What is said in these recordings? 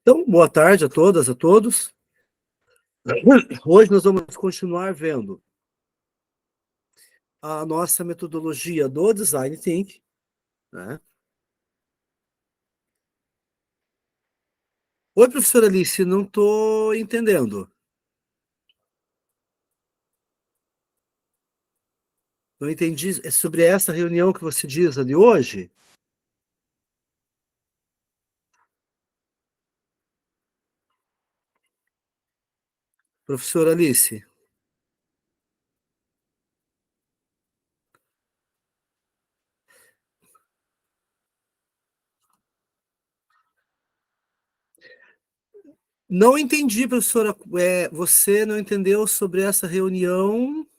Então, boa tarde a todas, a todos. Hoje nós vamos continuar vendo a nossa metodologia do Design Thinking, né? Oi, professora Alice, não estou entendendo. Não entendi. É sobre essa reunião que você diz ali hoje? Professora Alice? Não entendi, professora. Você não entendeu sobre essa reunião?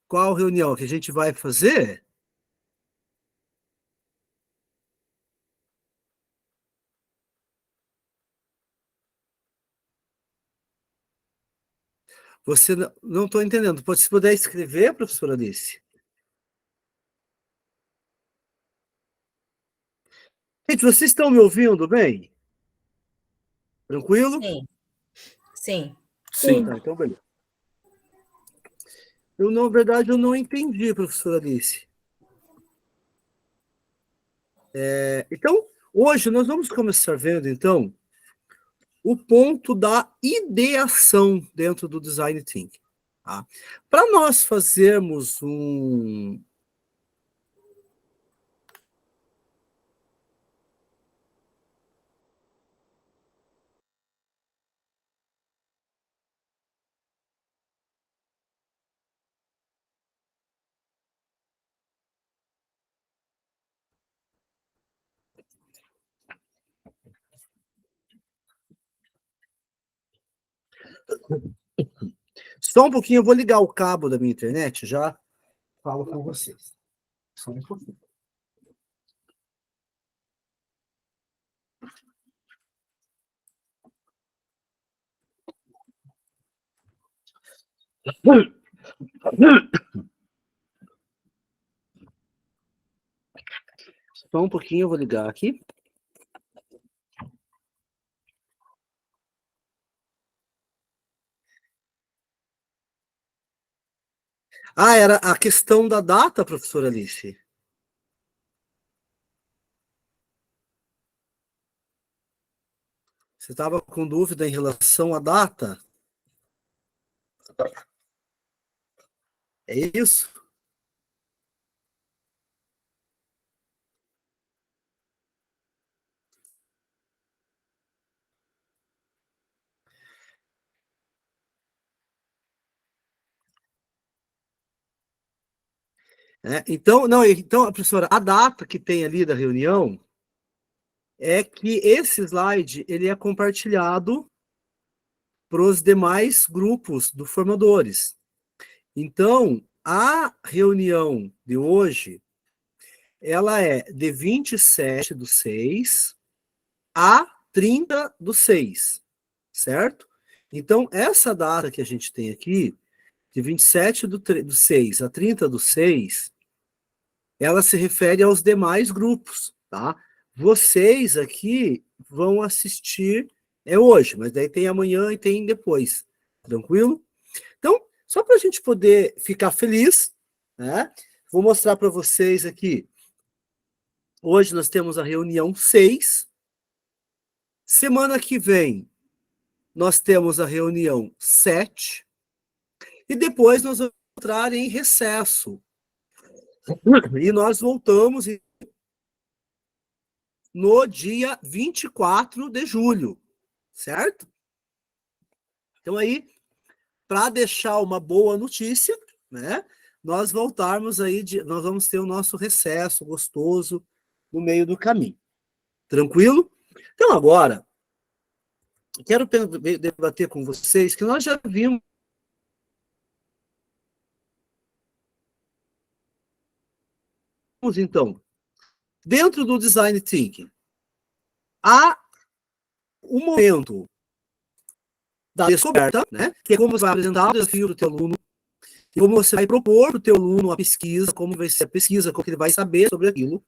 Qual reunião que a gente vai fazer? Você não estou entendendo. Se puder escrever, professora Alice? Gente, vocês estão me ouvindo bem? Tranquilo? Sim, sim. Sim. Tá, então beleza. Na verdade, eu não entendi, professora Alice. Então, hoje nós vamos começar vendo, então, o ponto da ideação dentro do Design Thinking. Tá? Para nós fazermos um... Só um pouquinho, eu vou ligar o cabo da minha internet, já falo com vocês. Só um pouquinho. Só um pouquinho, eu vou ligar aqui. Ah, era a questão da data, professora Alice? Você estava com dúvida em relação à data? É isso? Então, não, então, professora, a data que tem ali da reunião é que esse slide ele é compartilhado para os demais grupos do formadores. Então, a reunião de hoje, ela é de 27/6 a 30/6, certo? Então, essa data que a gente tem aqui, de 27/6 a 30/6, ela se refere aos demais grupos, tá? Vocês aqui vão assistir hoje, mas daí tem amanhã e tem depois, tranquilo? Então, só para a gente poder ficar feliz, né? Vou mostrar para vocês aqui. Hoje nós temos a reunião 6. Semana que vem, nós temos a reunião 7. E depois nós vamos entrar em recesso. E nós voltamos no dia 24 de julho, certo? Então aí, para deixar uma boa notícia, né? Nós voltarmos aí, nós vamos ter o nosso recesso gostoso no meio do caminho. Tranquilo? Então agora, quero debater com vocês que nós já vimos então, dentro do Design Thinking, há um momento da descoberta, né? Que é como você vai apresentar o desafio do teu aluno, e como você vai propor para o teu aluno a pesquisa, como vai ser a pesquisa, como ele vai saber sobre aquilo.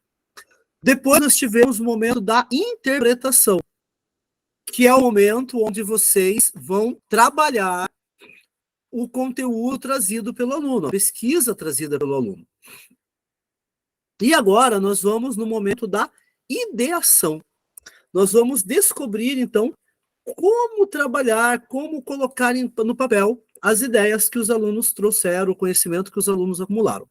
Depois nós tivemos o momento da interpretação, que é o momento onde vocês vão trabalhar o conteúdo trazido pelo aluno, a pesquisa trazida pelo aluno. E agora nós vamos no momento da ideação. Nós vamos descobrir, então, como trabalhar, como colocar no papel as ideias que os alunos trouxeram, o conhecimento que os alunos acumularam.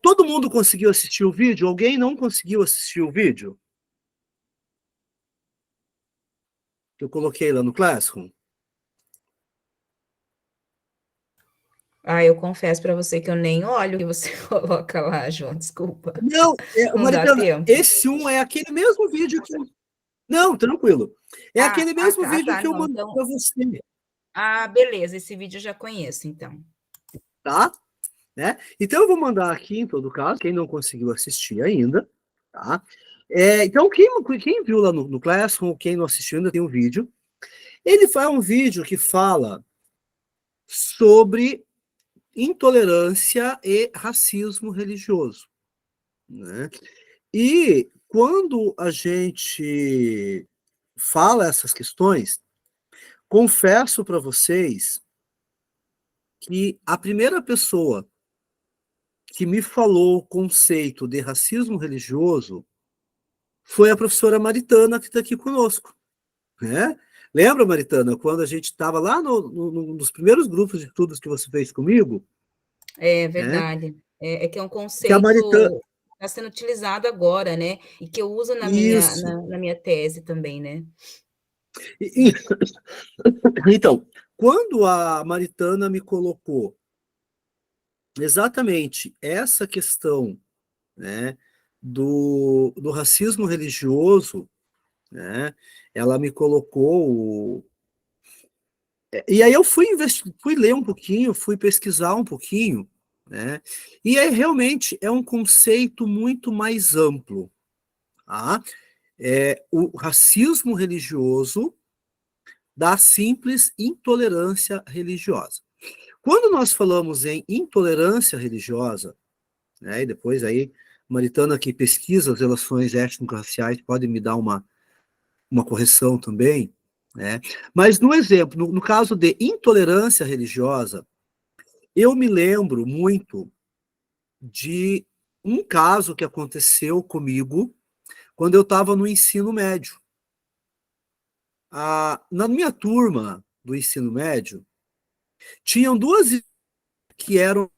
Todo mundo conseguiu assistir o vídeo? Alguém não conseguiu assistir o vídeo? Que eu coloquei lá no Classroom? Eu confesso para você que eu nem olho o que você coloca lá, João, desculpa. Não, Não dá Maritana, tempo. esse é aquele mesmo vídeo que eu... Não, tranquilo. É aquele mesmo vídeo Tá, que eu não, mandei então... para você. beleza, esse vídeo eu já conheço, então. Tá? Né? Então eu vou mandar aqui, em todo caso, quem não conseguiu assistir ainda, tá? Então, quem viu lá no Classroom, quem não assistiu ainda tem um vídeo. Ele faz um vídeo que fala sobre intolerância e racismo religioso, né? E quando a gente fala essas questões, confesso para vocês que a primeira pessoa que me falou o conceito de racismo religioso foi a professora Maritana, que está aqui conosco, né? Lembra, Maritana, quando a gente estava lá nos primeiros grupos de estudos que você fez comigo? É Né? verdade. É que é um Que a Maritana... conceito que está sendo utilizado agora, né? E que eu uso Isso. na minha tese também, né? E, então, quando a Maritana me colocou exatamente essa questão, né, do racismo religioso, né, ela me colocou... E aí eu fui ler um pouquinho, fui pesquisar um pouquinho, né, e aí realmente é um conceito muito mais amplo. Tá? O racismo religioso da simples intolerância religiosa. Quando nós falamos em intolerância religiosa, né, e depois aí, Maritana que pesquisa as relações étnico-raciais pode me dar uma correção também, né? Mas no exemplo, no caso de intolerância religiosa, eu me lembro muito de um caso que aconteceu comigo quando eu estava no ensino médio. Na minha turma do ensino médio, tinham duas que eram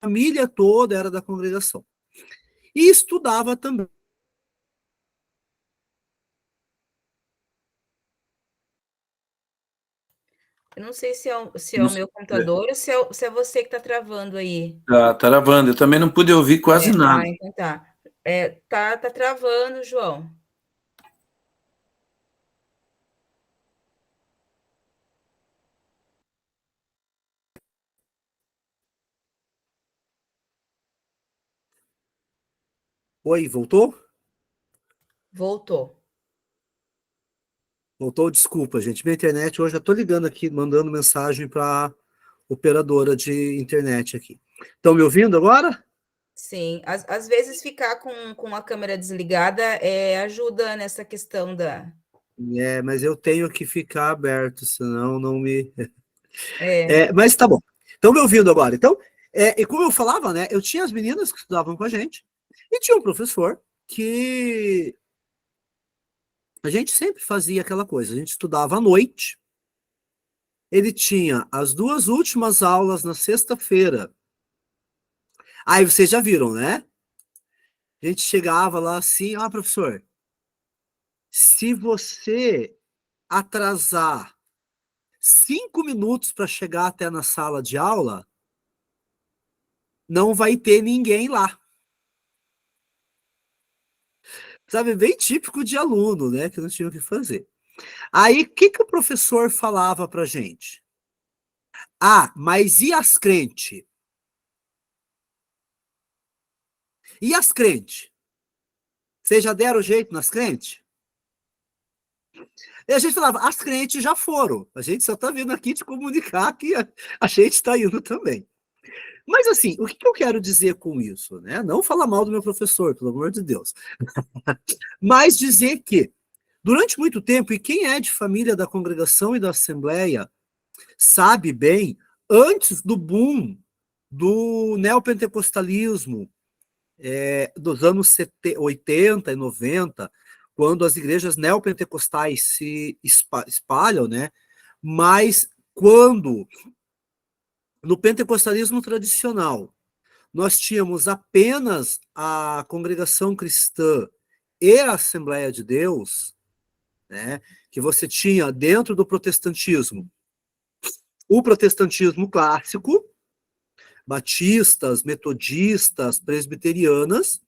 a família toda era da congregação. E estudava também. Eu não sei se é o meu computador ou se é você que está travando aí. Tá travando. Eu também não pude ouvir quase nada. Então tá. Tá travando, João. Oi, voltou? Voltou. Voltou, desculpa, gente. Minha internet hoje, eu estou ligando aqui, mandando mensagem para operadora de internet aqui. Estão me ouvindo agora? Sim, às vezes ficar com a câmera desligada ajuda nessa questão da. Mas eu tenho que ficar aberto, senão não me... É, Mas tá bom. Estão me ouvindo agora? Então, e como eu falava, né? Eu tinha as meninas que estudavam com a gente e tinha um professor que a gente sempre fazia aquela coisa. A gente estudava à noite. Ele tinha as duas últimas aulas na sexta-feira. Aí vocês já viram, né? A gente chegava lá assim, professor, se você atrasar 5 minutos para chegar até na sala de aula, não vai ter ninguém lá. Sabe, bem típico de aluno, né? Que não tinha o que fazer. Aí, o que o professor falava pra gente? Mas e as crentes? E as crentes? Vocês já deram jeito nas crentes? E a gente falava, as crentes já foram. A gente só está vindo aqui te comunicar que a gente está indo também. Mas, assim, o que eu quero dizer com isso? Né? Não falar mal do meu professor, pelo amor de Deus. Mas dizer que, durante muito tempo, e quem é de família da congregação e da assembleia sabe bem, antes do boom do neopentecostalismo, dos anos 80 e 90, quando as igrejas neopentecostais se espalham, né? Mas quando, no pentecostalismo tradicional, nós tínhamos apenas a congregação cristã e a Assembleia de Deus, né? Que você tinha dentro do protestantismo, o protestantismo clássico, batistas, metodistas, presbiterianas,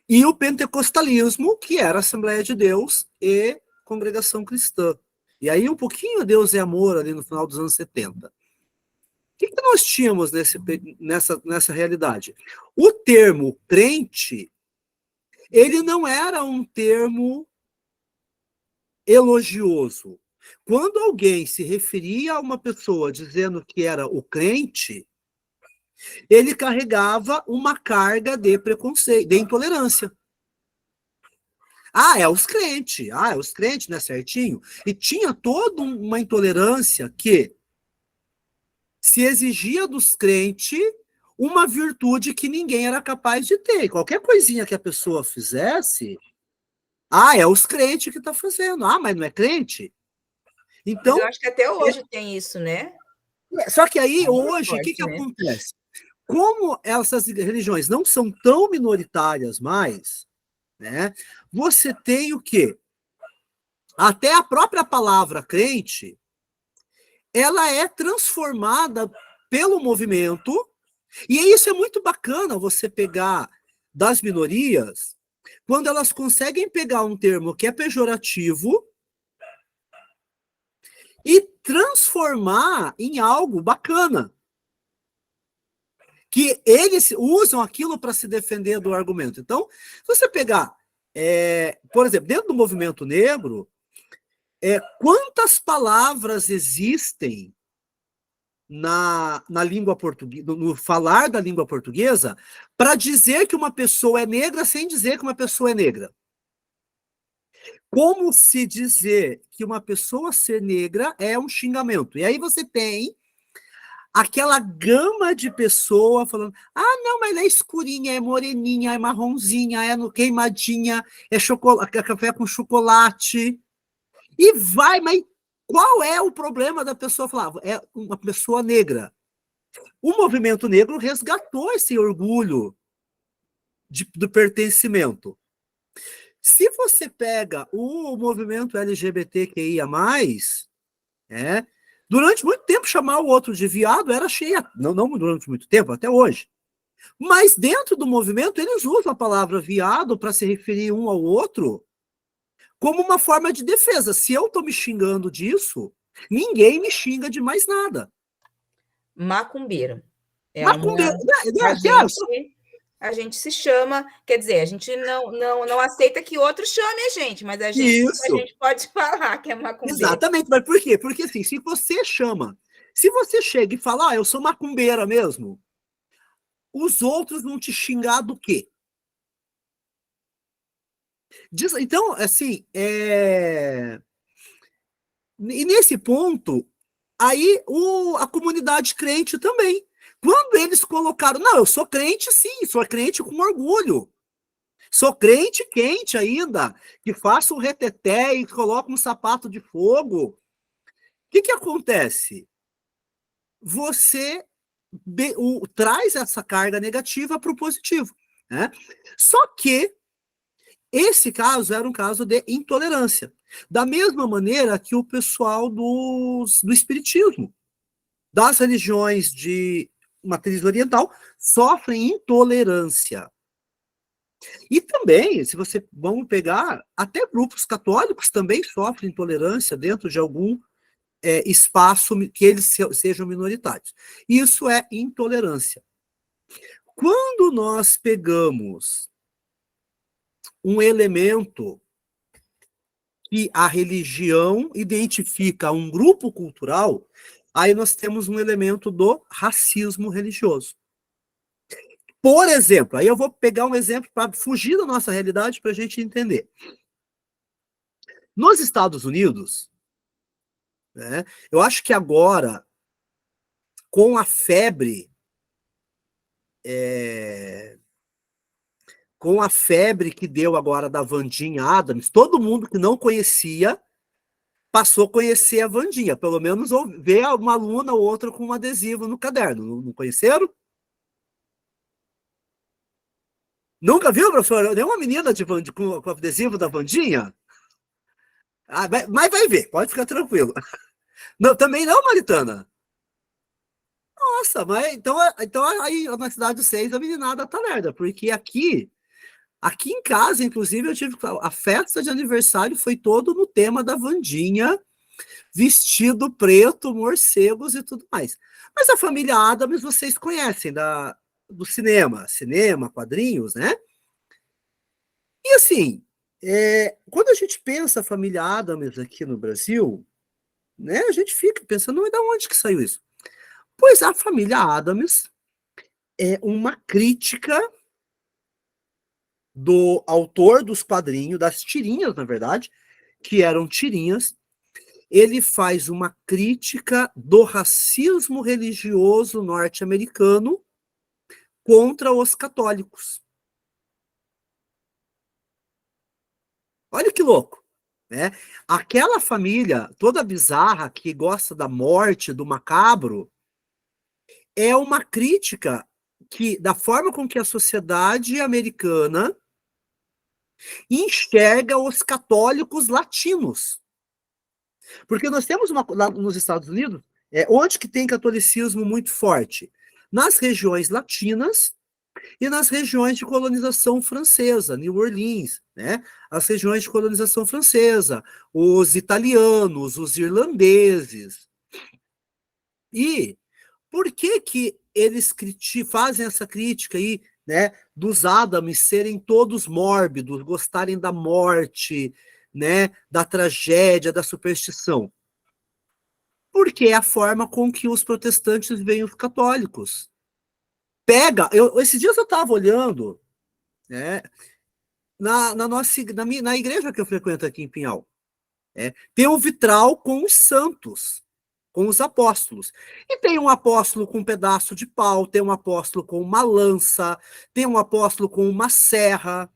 e o pentecostalismo, que era a Assembleia de Deus e congregação cristã. E aí um pouquinho Deus é Amor, ali no final dos anos 70. O que nós tínhamos nessa realidade? O termo crente, ele não era um termo elogioso. Quando alguém se referia a uma pessoa dizendo que era o crente, ele carregava uma carga de preconceito, de intolerância. É os crentes. É os crentes, não é certinho? E tinha toda uma intolerância que se exigia dos crentes uma virtude que ninguém era capaz de ter. Qualquer coisinha que a pessoa fizesse, é os crentes que está fazendo. Mas não é crente? Então, eu acho que até hoje tem isso, né? Só que aí, hoje, o forte, que né? acontece? Como essas religiões não são tão minoritárias mais, né? Você tem o quê? Até a própria palavra crente, ela é transformada pelo movimento, e isso é muito bacana você pegar das minorias, quando elas conseguem pegar um termo que é pejorativo e transformar em algo bacana. Que eles usam aquilo para se defender do argumento. Então, se você pegar, por exemplo, dentro do movimento negro, quantas palavras existem na língua portuguesa, no falar da língua portuguesa, para dizer que uma pessoa é negra sem dizer que uma pessoa é negra? Como se dizer que uma pessoa ser negra é um xingamento? E aí você tem aquela gama de pessoa falando, não, mas ela é escurinha, é moreninha, é marronzinha, é queimadinha, é café com chocolate. E vai, mas qual é o problema da pessoa falar? É uma pessoa negra. O movimento negro resgatou esse orgulho do pertencimento. Se você pega o movimento LGBTQIA+, durante muito tempo, chamar o outro de viado era cheia. Não durante muito tempo, até hoje. Mas dentro do movimento, eles usam a palavra viado para se referir um ao outro como uma forma de defesa. Se eu estou me xingando disso, ninguém me xinga de mais nada. Macumbeiro. Macumbeiro. A gente se chama, quer dizer, a gente não aceita que outro chame a gente, mas a gente pode falar que é macumbeiro. Exatamente, mas por quê? Porque assim, se você chega e fala, eu sou macumbeira mesmo, os outros vão te xingar do quê? Então, assim, e nesse ponto, aí a comunidade crente também. Quando eles colocaram, eu sou crente sim, sou crente com orgulho. Sou crente quente ainda, que faço um reteté e coloco um sapato de fogo. O que acontece? Você traz essa carga negativa para o positivo. Né? Só que esse caso era um caso de intolerância. Da mesma maneira que o pessoal do espiritismo, das religiões de matriz oriental, sofrem intolerância. E também, se você vamos pegar, até grupos católicos também sofrem intolerância dentro de algum espaço que eles sejam minoritários. Isso é intolerância. Quando nós pegamos um elemento que a religião identifica um grupo cultural, aí nós temos um elemento do racismo religioso. Por exemplo, aí eu vou pegar um exemplo para fugir da nossa realidade para a gente entender. Nos Estados Unidos, né, eu acho que agora, com a febre, que deu agora da Wandinha Adams, todo mundo que não conhecia passou a conhecer a Wandinha, pelo menos ver uma aluna ou outra com um adesivo no caderno. Não conheceram? Nunca viu, professor? Nenhuma menina com adesivo da Wandinha? Ah, mas vai ver, pode ficar tranquilo. Não, também não, Maritana? Nossa, mas então aí na cidade dos 6 a meninada tá lerda, porque aqui em casa, inclusive, eu tive a festa de aniversário foi todo no tema da Wandinha, vestido preto, morcegos e tudo mais. Mas a família Addams vocês conhecem do cinema, quadrinhos, né? E assim, quando a gente pensa a família Addams aqui no Brasil, né, a gente fica pensando, mas de onde que saiu isso? Pois a família Addams é uma crítica do autor dos quadrinhos, das tirinhas, na verdade, que eram tirinhas. Ele faz uma crítica do racismo religioso norte-americano contra os católicos. Olha que louco, né? Aquela família toda bizarra que gosta da morte, do macabro, é uma crítica da forma com que a sociedade americana enxerga os católicos latinos. Porque nós temos lá nos Estados Unidos, onde que tem catolicismo muito forte? Nas regiões latinas e nas regiões de colonização francesa, New Orleans, né? As regiões de colonização francesa, os italianos, os irlandeses. E por que eles fazem essa crítica aí, né, dos Addams serem todos mórbidos, gostarem da morte, né, da tragédia, da superstição? Porque é a forma com que os protestantes veem os católicos. Esses dias eu estava olhando, né, na igreja que eu frequento aqui em Pinhal, tem um vitral com os santos, com os apóstolos. E tem um apóstolo com um pedaço de pau, tem um apóstolo com uma lança, tem um apóstolo com uma serra,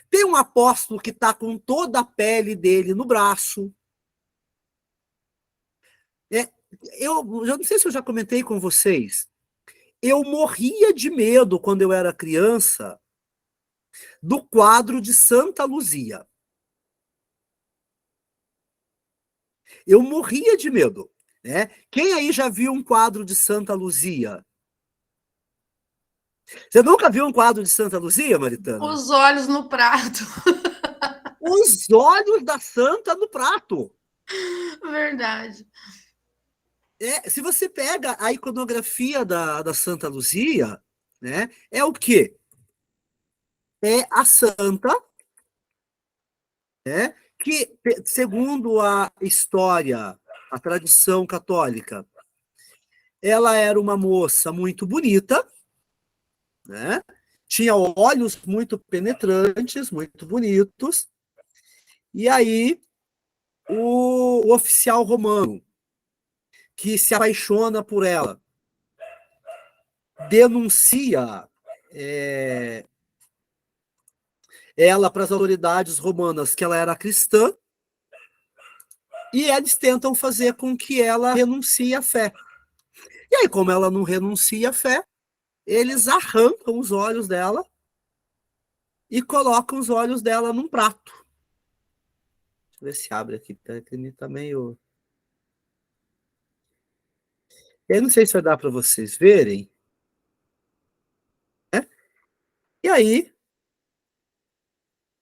tem um apóstolo que está com toda a pele dele no braço. Eu não sei se eu já comentei com vocês, eu morria de medo quando eu era criança do quadro de Santa Luzia. Eu morria de medo, né? Quem aí já viu um quadro de Santa Luzia? Você nunca viu um quadro de Santa Luzia, Maritana? Os olhos no prato. Os olhos da santa no prato. Verdade. Se você pega a iconografia da Santa Luzia, né, é o quê? É a santa, né, que, segundo a história, a tradição católica, ela era uma moça muito bonita, né, tinha olhos muito penetrantes, muito bonitos, e aí o oficial romano, que se apaixona por ela, denuncia ela para as autoridades romanas que ela era cristã, e eles tentam fazer com que ela renuncie à fé. E aí, como ela não renuncia à fé, eles arrancam os olhos dela e colocam os olhos dela num prato. Deixa eu ver se abre aqui, tá meio... Eu não sei se vai dar para vocês verem. E aí,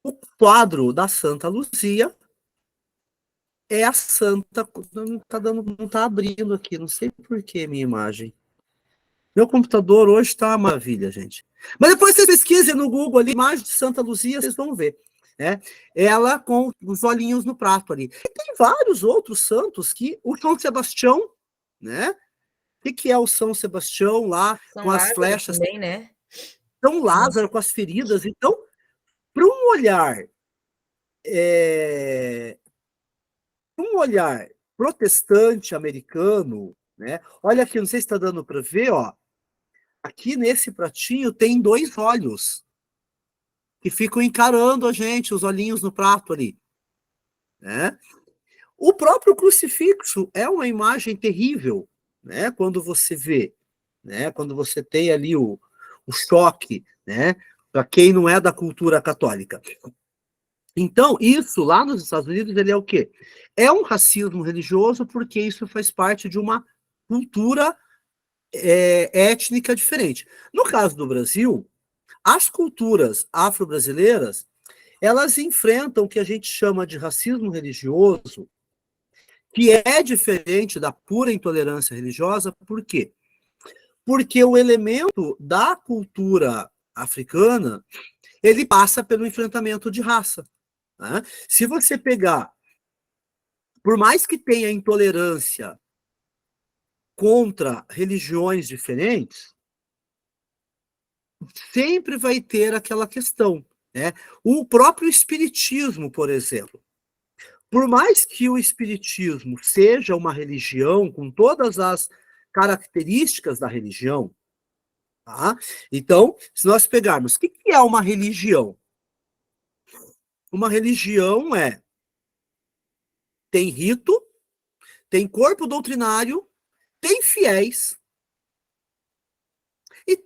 o quadro da Santa Luzia é a santa... Não tá abrindo aqui, não sei por que minha imagem. Meu computador hoje tá uma maravilha, gente. Mas depois vocês pesquisem no Google ali, imagem de Santa Luzia, vocês vão ver. né? Ela com os olhinhos no prato ali. E tem vários outros santos que o São Sebastião, né? O que é o São Sebastião lá São com as Lázaro flechas? também, né? São Lázaro com as feridas. Então, para um olhar protestante americano, né? Olha aqui, não sei se está dando para ver, ó. Aqui nesse pratinho tem 2 olhos que ficam encarando a gente, os olhinhos no prato ali, né? O próprio crucifixo é uma imagem terrível, né? Quando você vê, né? Quando você tem ali o choque, né? Para quem não é da cultura católica. Então, isso lá nos Estados Unidos, ele é o quê? É um racismo religioso porque isso faz parte de uma cultura étnica diferente. No caso do Brasil, as culturas afro-brasileiras, elas enfrentam o que a gente chama de racismo religioso, que é diferente da pura intolerância religiosa. Por quê? Porque o elemento da cultura africana, ele passa pelo enfrentamento de raça, né? Se você pegar, por mais que tenha intolerância contra religiões diferentes, sempre vai ter aquela questão, né? O próprio espiritismo, por exemplo, por mais que o espiritismo seja uma religião com todas as características da religião, tá? Então, se nós pegarmos, o que é uma religião? Uma religião tem rito, tem corpo doutrinário, tem fiéis. E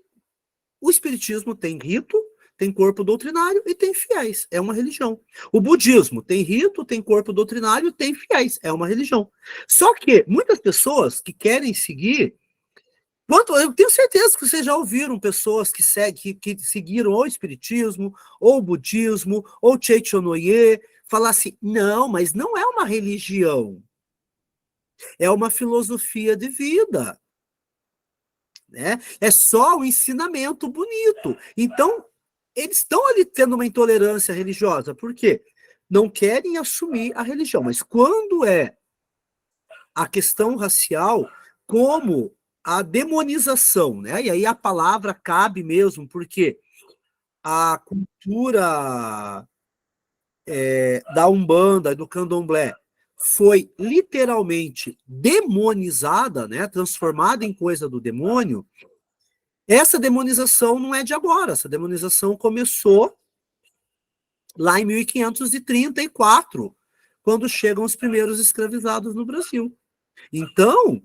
o espiritismo tem rito, tem corpo doutrinário e tem fiéis. É uma religião. O budismo tem rito, tem corpo doutrinário, tem fiéis. É uma religião. Só que muitas pessoas que querem seguir, eu tenho certeza que vocês já ouviram pessoas que seguiram ou o espiritismo, ou o budismo, ou Cheichonoye, falar assim, não, mas não é uma religião. É uma filosofia de vida. Né? É só um ensinamento bonito. Então, eles estão ali tendo uma intolerância religiosa. Por quê? Não querem assumir a religião. Mas quando é a questão racial, como a demonização, né? E aí a palavra cabe mesmo, porque a cultura da Umbanda, do Candomblé, foi literalmente demonizada, né? Transformada em coisa do demônio. Essa demonização não é de agora, essa demonização começou lá em 1534, quando chegam os primeiros escravizados no Brasil. Então,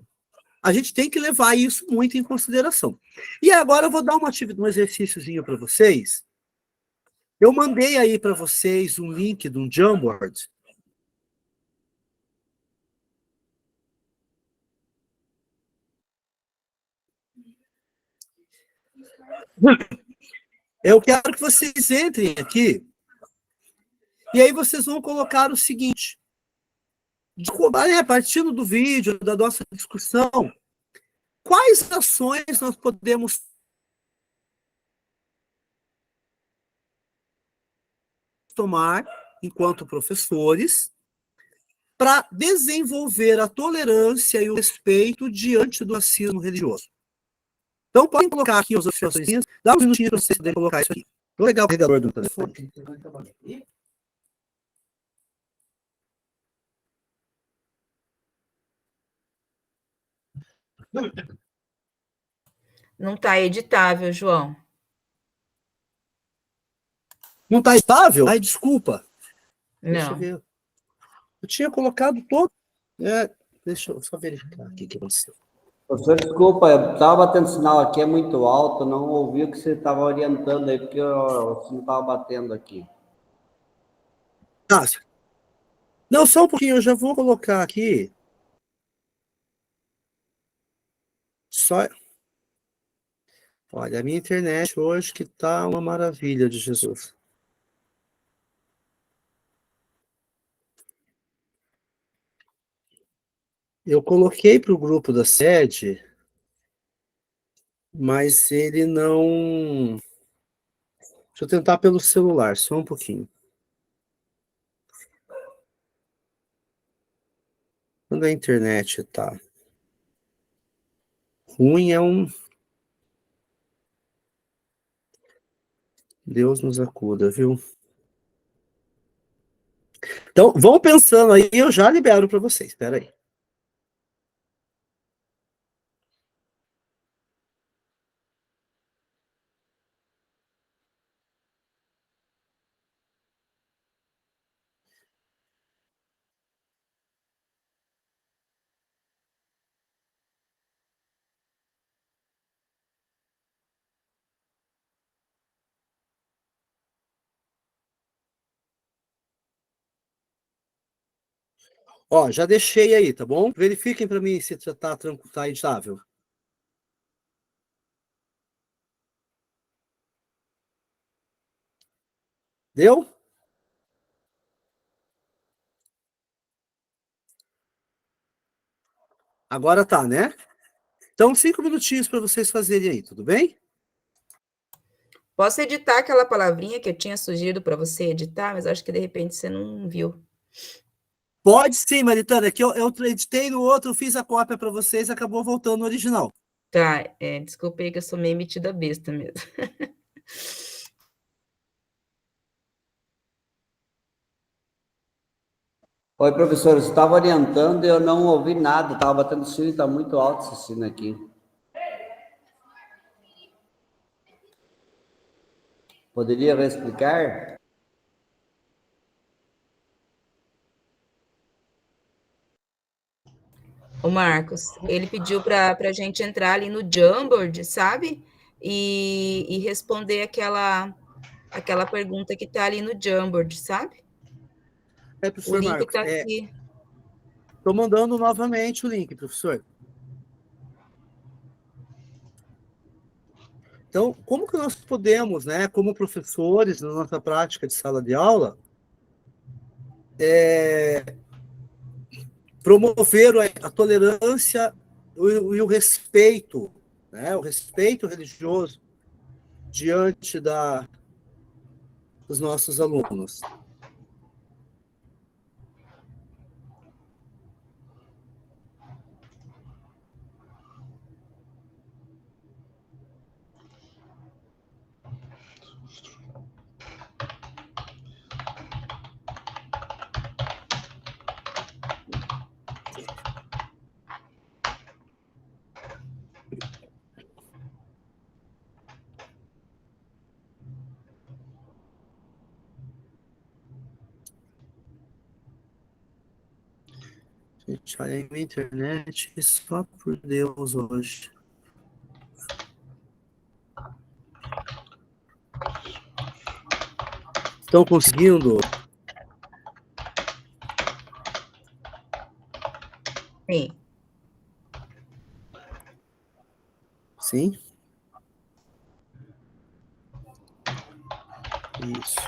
a gente tem que levar isso muito em consideração. E agora eu vou dar um exercíciozinho para vocês. Eu mandei aí para vocês um link de um Jamboard. Eu quero que vocês entrem aqui e aí vocês vão colocar o seguinte, partindo do vídeo, da nossa discussão, quais ações nós podemos tomar enquanto professores para desenvolver a tolerância e o respeito diante do racismo religioso? Então, podem colocar aqui as observações, dá uns minutinhos para vocês poderem colocar isso aqui. Vou pegar o carregador do telefone. Não está editável, João. Não está estável? Ai, desculpa. Não. Deixa eu ver. Eu tinha colocado todo. Deixa eu só verificar aqui o que aconteceu. Professor, desculpa, eu estava batendo sinal aqui, é muito alto, não ouvi o que você estava orientando aí, porque o sinal estava batendo aqui. Ah, não, só um pouquinho, eu já vou colocar aqui. Só. Olha, a minha internet hoje que tá uma maravilha de Jesus. Eu coloquei para o grupo da sede, mas ele não. Deixa eu tentar pelo celular, só um pouquinho. Quando a internet tá ruim, é um... Deus nos acuda, viu? Então, vão pensando aí, eu já libero para vocês. Espera aí. Ó, já deixei aí, tá bom? Verifiquem para mim se tá editável. Deu? Agora tá, né? Então, 5 minutinhos para vocês fazerem aí, tudo bem? Posso editar aquela palavrinha que eu tinha sugerido para você editar, mas acho que de repente você não viu. Pode sim, Maritana, que eu editei no outro, fiz a cópia para vocês, acabou voltando no original. Tá, desculpa aí que eu sou meio metida besta mesmo. Oi, professor, você estava orientando e eu não ouvi nada, estava batendo sino e está muito alto esse sino aqui. Poderia reexplicar? O Marcos, ele pediu para a gente entrar ali no Jamboard, sabe? E responder aquela pergunta que está ali no Jamboard, sabe? O Professor link Marcos, está aqui. estou mandando novamente o link, professor. Então, como que nós podemos, né, como professores, na nossa prática de sala de aula, promover a tolerância e o respeito, né, o respeito religioso diante dos nossos alunos? Gente, olha aí, minha internet, só por Deus hoje. Estão conseguindo? Sim. Sim? Isso.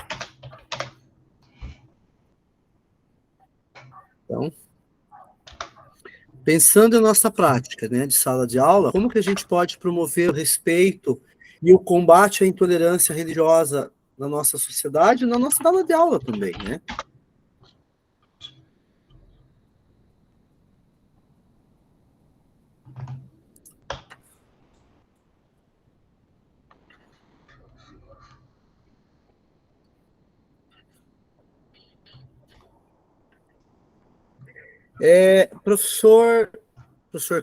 Então, pensando em nossa prática, né, de sala de aula, como que a gente pode promover o respeito e o combate à intolerância religiosa na nossa sociedade e na nossa sala de aula também, né? Professor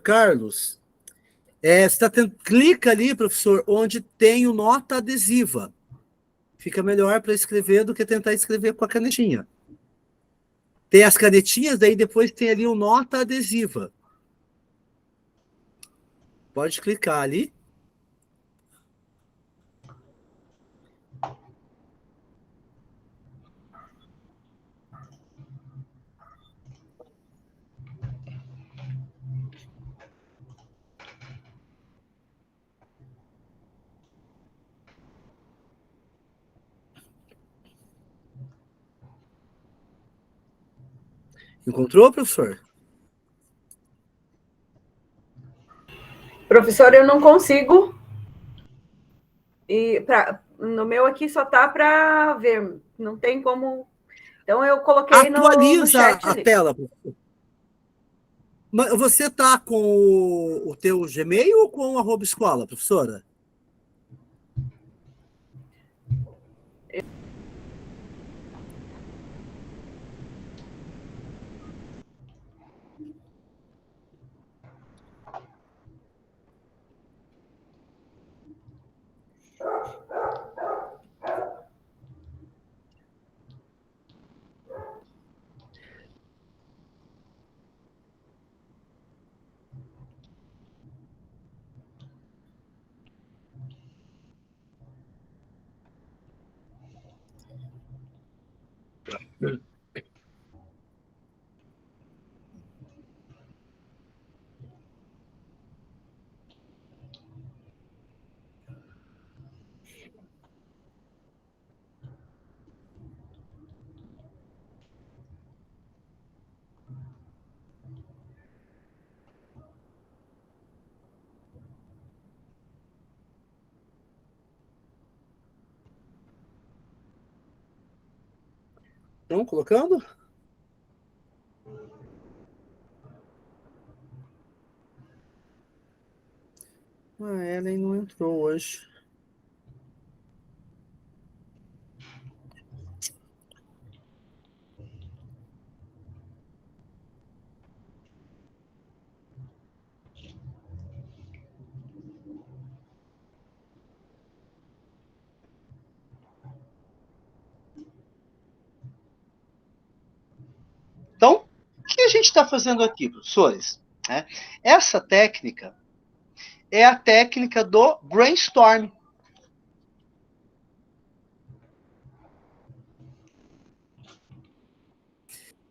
Carlos, clica ali, professor, onde tem o nota adesiva. Fica melhor para escrever do que tentar escrever com a canetinha. Tem as canetinhas, daí depois tem ali o nota adesiva. Pode clicar ali. Encontrou, professor? Professor, eu não consigo. No meu aqui só tá para ver. Não tem como. Então eu coloquei no Atualiza chat a ali. tela, professor. Mas você tá com o teu Gmail ou com o @escola, professora? Estão colocando? A Ellen não entrou hoje. Então, o que a gente está fazendo aqui, professores? Essa técnica é a técnica do brainstorm.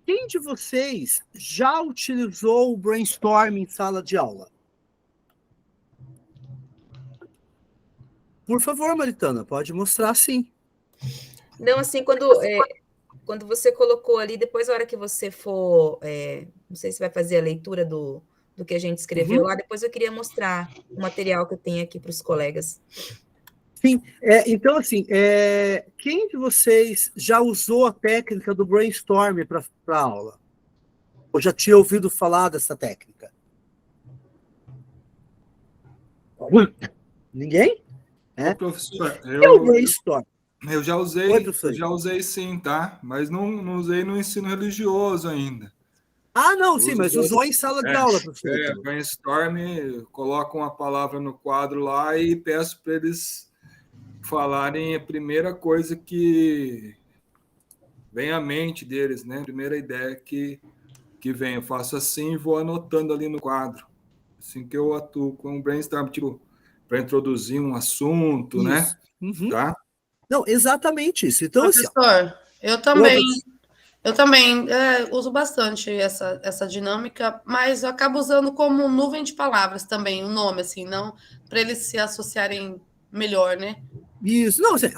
Quem de vocês já utilizou o brainstorm em sala de aula? Por favor, Maritana, pode mostrar sim. Não, assim, quando você colocou ali, depois, a hora que você for, não sei se vai fazer a leitura do que a gente escreveu lá, depois eu queria mostrar o material que eu tenho aqui para os colegas. Sim, então, assim, quem de vocês já usou a técnica do brainstorm para a aula? Ou já tinha ouvido falar dessa técnica? Ninguém? Professor, O brainstorm. eu já usei, Oi, professor. eu já usei sim, tá? Mas não usei no ensino religioso ainda. Ah, não, sim, mas usou em sala de aula, professor. Brainstorm, coloco uma palavra no quadro lá e peço para eles falarem a primeira coisa que vem à mente deles, né? A primeira ideia que vem. Eu faço assim e vou anotando ali no quadro. Assim que eu atuo com um brainstorm, tipo, para introduzir um assunto, Isso. né? Uhum. Tá? Não, exatamente isso. Então, professor, assim, eu também uso bastante essa dinâmica, mas eu acabo usando como nuvem de palavras também, o nome, assim, não para eles se associarem melhor, né? Isso. Não, assim,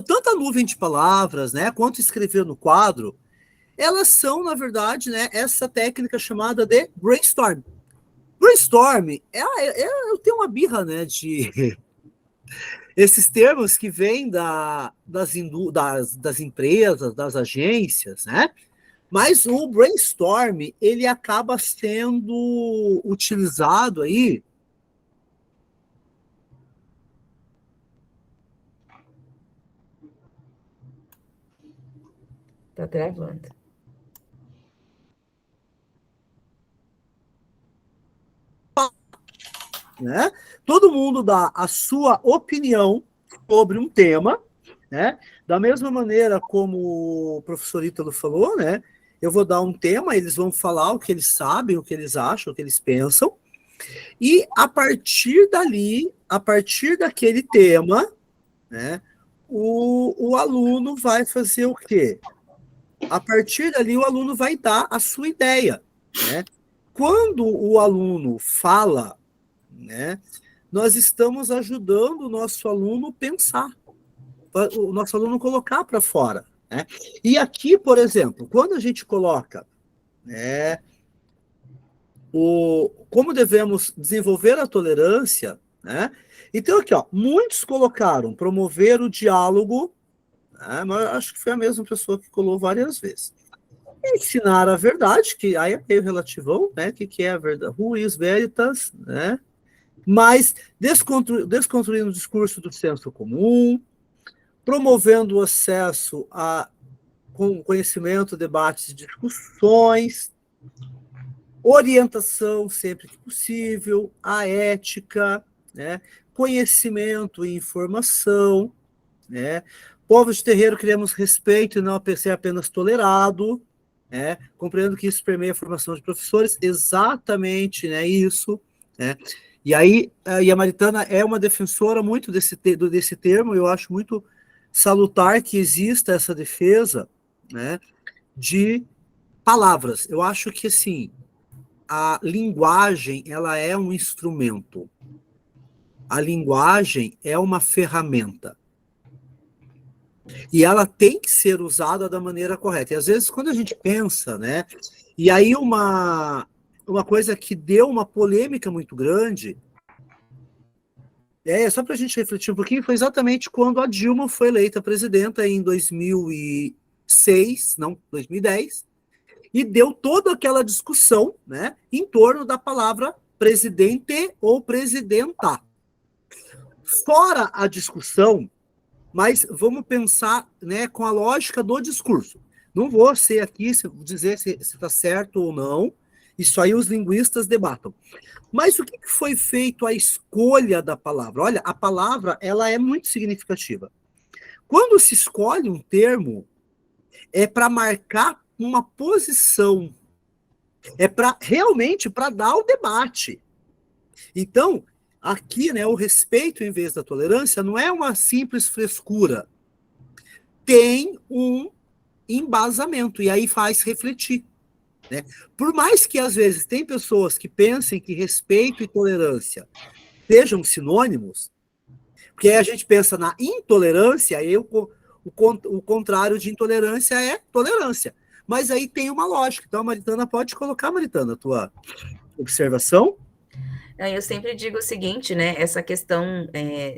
tanto a nuvem de palavras, né, quanto escrever no quadro, elas são, na verdade, né, essa técnica chamada de brainstorm. Brainstorm, eu tenho uma birra, né, de esses termos que vêm das empresas, das agências, né? Mas o brainstorm, ele acaba sendo utilizado aí. Tá travando. Né? Todo mundo dá a sua opinião sobre um tema, né? Da mesma maneira como o professor Ítalo falou, né? Eu vou dar um tema, eles vão falar o que eles sabem, o que eles acham, o que eles pensam, e a partir dali, a partir daquele tema, né? O aluno vai fazer o quê? A partir dali, o aluno vai dar a sua ideia, né? Quando o aluno fala, né, nós estamos ajudando o nosso aluno a pensar, o nosso aluno colocar para fora, né? E aqui, por exemplo, quando a gente coloca, né, como devemos desenvolver a tolerância, né? Então aqui, ó, muitos colocaram promover o diálogo, né, mas acho que foi a mesma pessoa que colou várias vezes. ensinar a verdade, que aí é meio relativão, né? O que é a verdade? Who is veritas, né? Mas desconstruindo o discurso do senso comum, promovendo o acesso a conhecimento, debates e discussões, orientação sempre que possível, a ética, né? Conhecimento e informação, né? Povo de terreiro, queremos respeito e não ser apenas tolerado, né? Compreendo que isso permeia a formação de professores, exatamente, né? Isso, né? E aí, a Maritana é uma defensora muito desse termo, eu acho muito salutar que exista essa defesa, né, de palavras. Eu acho que, assim, a linguagem, ela é um instrumento. A linguagem é uma ferramenta. E ela tem que ser usada da maneira correta. E, às vezes, quando a gente pensa, né, e aí uma coisa que deu uma polêmica muito grande, só para a gente refletir um pouquinho, foi exatamente quando a Dilma foi eleita presidenta em 2010, e deu toda aquela discussão, né, em torno da palavra presidente ou presidenta. Fora a discussão, mas vamos pensar, né, com a lógica do discurso. Não vou ser aqui dizer se está certo ou não, isso aí os linguistas debatam. Mas o que foi feito a escolha da palavra? Olha, a palavra, ela é muito significativa. Quando se escolhe um termo, é para marcar uma posição, é realmente para dar o debate. Então, aqui, né, o respeito em vez da tolerância não é uma simples frescura. Tem um embasamento, e aí faz refletir. Né? Por mais que, às vezes, tem pessoas que pensem que respeito e tolerância sejam sinônimos, porque aí a gente pensa na intolerância, o contrário de intolerância é tolerância. Mas aí tem uma lógica. Então, a Maritana pode colocar, Maritana, a tua observação? Eu sempre digo o seguinte, né? Essa questão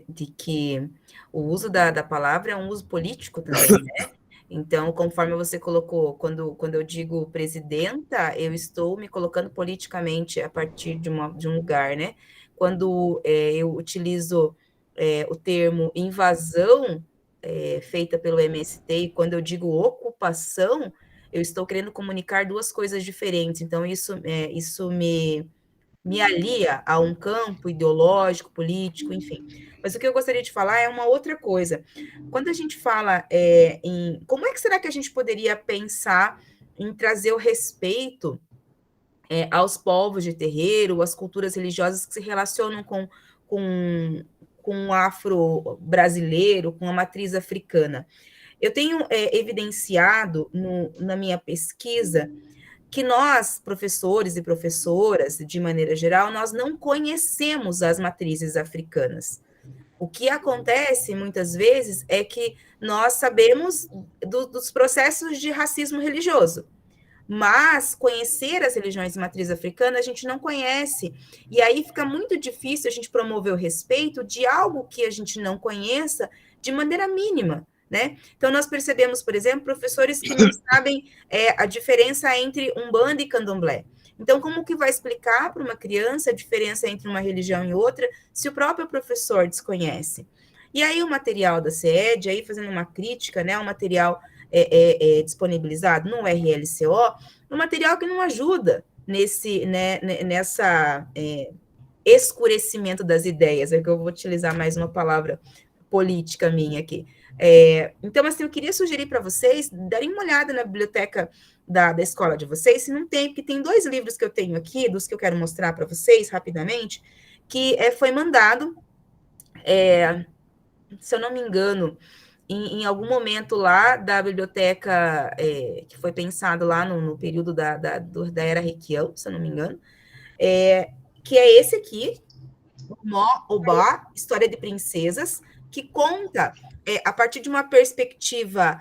de que o uso da palavra é um uso político também, né? Então, conforme você colocou, quando eu digo presidenta, eu estou me colocando politicamente a partir de um lugar, né? Quando eu utilizo o termo invasão feita pelo MST, e quando eu digo ocupação, eu estou querendo comunicar duas coisas diferentes. Então, isso me alia a um campo ideológico, político, enfim. Mas o que eu gostaria de falar é uma outra coisa. Quando a gente fala em... Como é que será que a gente poderia pensar em trazer o respeito aos povos de terreiro, às culturas religiosas que se relacionam com o afro-brasileiro, com a matriz africana? Eu tenho evidenciado na minha pesquisa que nós, professores e professoras, de maneira geral, nós não conhecemos as matrizes africanas. O que acontece, muitas vezes, é que nós sabemos dos processos de racismo religioso, mas conhecer as religiões de matriz africana a gente não conhece, e aí fica muito difícil a gente promover o respeito de algo que a gente não conheça de maneira mínima. Né? Então, nós percebemos, por exemplo, professores que não sabem a diferença entre Umbanda e Candomblé. Então, como que vai explicar para uma criança a diferença entre uma religião e outra se o próprio professor desconhece? E aí, o material da CED, aí fazendo uma crítica, né, o material disponibilizado no RLCO, um material que não ajuda nessa escurecimento das ideias, é que eu vou utilizar mais uma palavra política minha aqui. Então, assim, eu queria sugerir para vocês darem uma olhada na biblioteca da escola de vocês, se não tem, porque tem 2 livros que eu tenho aqui, dos que eu quero mostrar para vocês rapidamente, que foi mandado, se eu não me engano, em algum momento lá da biblioteca, que foi pensado lá no período da Era Requião, se eu não me engano, que é esse aqui, Mó Obá, História de Princesas, que conta a partir de uma perspectiva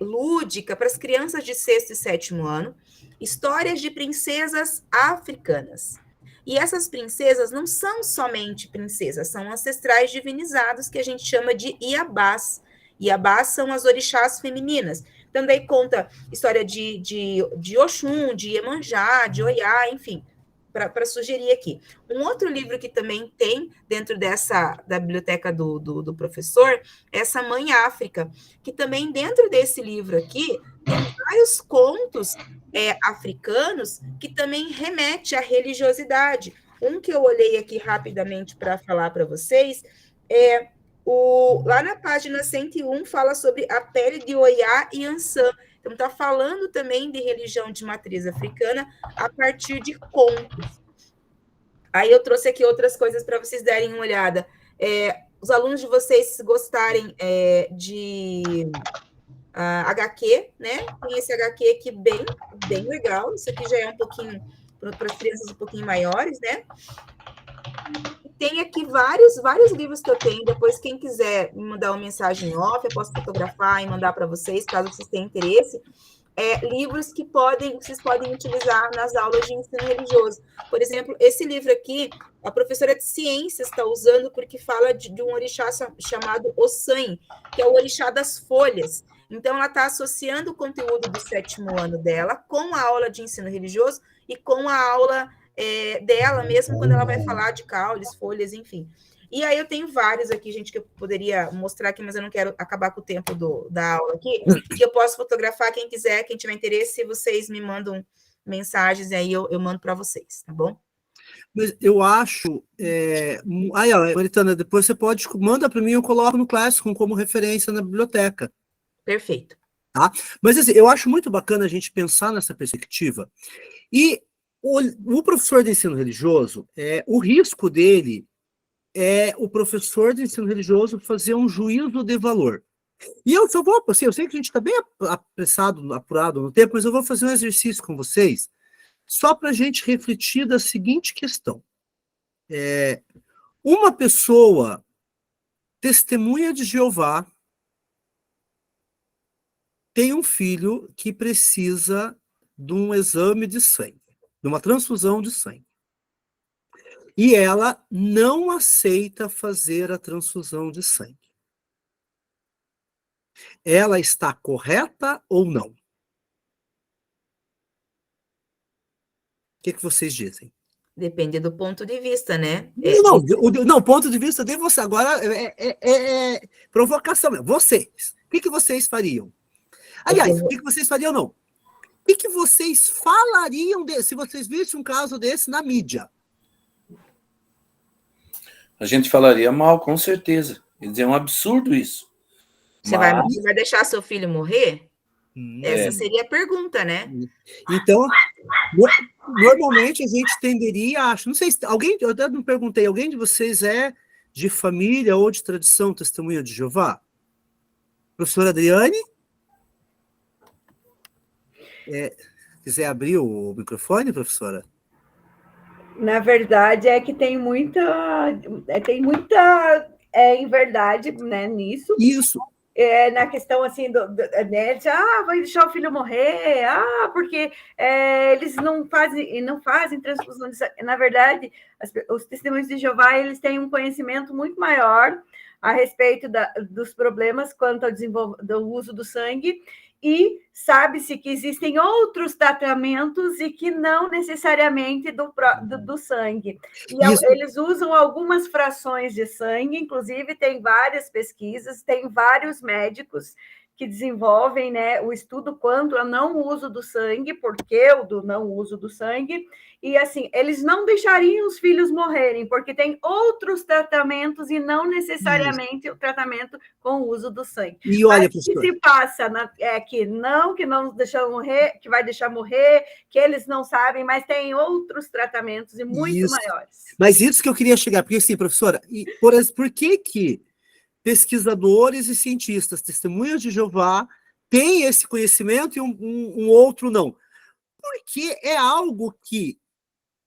lúdica para as crianças de 6º e 7º ano, histórias de princesas africanas. E essas princesas não são somente princesas, são ancestrais divinizados que a gente chama de Iabás. Iabás são as orixás femininas. Então, daí conta história de Oxum, de Iemanjá, de Oiá, enfim, para sugerir aqui. Um outro livro que também tem dentro da biblioteca do professor é essa Mãe África, que também dentro desse livro aqui tem vários contos africanos que também remete à religiosidade. Um que eu olhei aqui rapidamente para falar para vocês lá na página 101 fala sobre a pele de Oiá e Ansã. Então, está falando também de religião de matriz africana a partir de contos. Aí eu trouxe aqui outras coisas para vocês darem uma olhada. Os alunos de vocês gostarem de HQ, né? Tem esse HQ aqui bem legal. Isso aqui já é um pouquinho para as crianças um pouquinho maiores, né? Tem aqui vários livros que eu tenho. Depois, quem quiser me mandar uma mensagem off, eu posso fotografar e mandar para vocês, caso vocês tenham interesse. Livros que vocês podem utilizar nas aulas de ensino religioso. Por exemplo, esse livro aqui, a professora de ciências está usando porque fala de um orixá chamado Ossan, que é o orixá das folhas. Então, ela está associando o conteúdo do 7º ano dela com a aula de ensino religioso e com a aula dela mesmo, quando ela vai falar de caules, folhas, enfim. E aí eu tenho vários aqui, gente, que eu poderia mostrar aqui, mas eu não quero acabar com o tempo da aula aqui, que eu posso fotografar, quem quiser, quem tiver interesse, vocês me mandam mensagens e aí eu mando para vocês, tá bom? Mas eu acho... Maritana, depois você manda para mim, eu coloco no Classroom como referência na biblioteca. Perfeito. Tá? Mas assim, eu acho muito bacana a gente pensar nessa perspectiva. E o professor de ensino religioso, o risco dele o professor de ensino religioso fazer um juízo de valor. E eu só vou, assim, eu sei que a gente está bem apressado, apurado no tempo, mas eu vou fazer um exercício com vocês, só para a gente refletir da seguinte questão. Uma pessoa testemunha de Jeová tem um filho que precisa de um exame de sangue, de uma transfusão de sangue. E ela não aceita fazer a transfusão de sangue. Ela está correta ou não? O que vocês dizem? Depende do ponto de vista, né? Não, ponto de vista de você. Agora é provocação. Vocês. O que vocês fariam? Aliás, o que vocês fariam não? O que vocês falariam se vocês vissem um caso desse na mídia? A gente falaria mal, com certeza. Quer dizer, é um absurdo isso. Você vai deixar seu filho morrer? Essa É. seria a pergunta, né? Então, normalmente a gente tenderia a... Não sei se eu até não perguntei, alguém de vocês é de família ou de tradição testemunha de Jeová? Professora Adriane? Quiser abrir o microfone, professora? Na verdade, é que tem muita em verdade, né, nisso. Isso. Na questão assim né, de, vai deixar o filho morrer, porque eles não fazem transfusão de sangue. Na verdade, os testemunhos de Jeová, eles têm um conhecimento muito maior a respeito dos problemas quanto ao do uso do sangue, e sabe-se que existem outros tratamentos e que não necessariamente do sangue. E eles usam algumas frações de sangue, inclusive tem várias pesquisas, tem vários médicos que desenvolvem, né, o estudo quanto ao não uso do sangue, porque o do não uso do sangue, e assim, eles não deixariam os filhos morrerem, porque tem outros tratamentos e não necessariamente o tratamento com o uso do sangue. E olha, mas que se passa que não deixam morrer, que vai deixar morrer, que eles não sabem, mas tem outros tratamentos e muito maiores. Mas isso que eu queria chegar, porque assim, professora, por que pesquisadores e cientistas, testemunhas de Jeová, têm esse conhecimento e um outro não? Porque é algo que,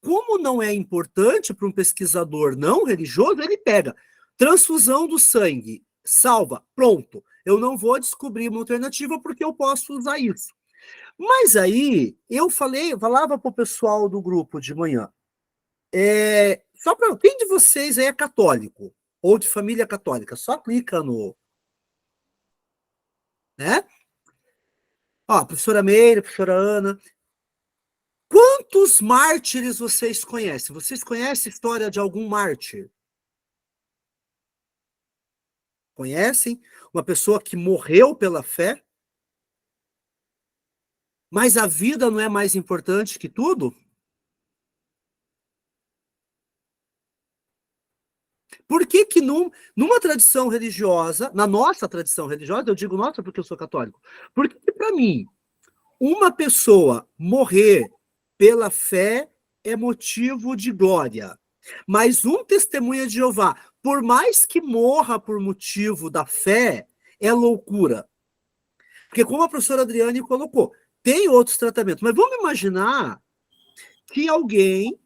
como não é importante para um pesquisador não religioso, ele pega transfusão do sangue, salva, pronto. Eu não vou descobrir uma alternativa porque eu posso usar isso. Mas aí, eu falava para o pessoal do grupo de manhã, só para quem de vocês é católico? Ou de família católica, só clica no... Né? Ó, professora Meire, professora Ana, quantos mártires vocês conhecem? Vocês conhecem a história de algum mártir? Conhecem? Uma pessoa que morreu pela fé? Mas a vida não é mais importante que tudo? Por que que numa tradição religiosa, na nossa tradição religiosa, eu digo nossa porque eu sou católico, porque para mim, uma pessoa morrer pela fé é motivo de glória. Mas um testemunha de Jeová, por mais que morra por motivo da fé, é loucura. Porque como a professora Adriane colocou, tem outros tratamentos. Mas vamos imaginar que alguém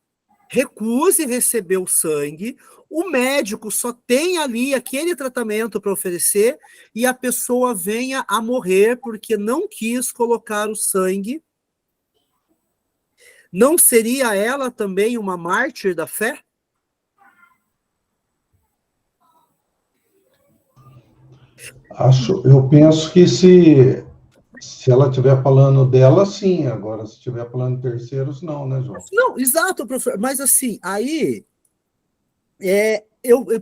recuse receber o sangue, o médico só tem ali aquele tratamento para oferecer e a pessoa venha a morrer porque não quis colocar o sangue. Não seria ela também uma mártir da fé? Eu penso que se ela estiver falando dela, sim. Agora, se estiver falando de terceiros, não, né, João? Não, exato, professor. Mas assim, aí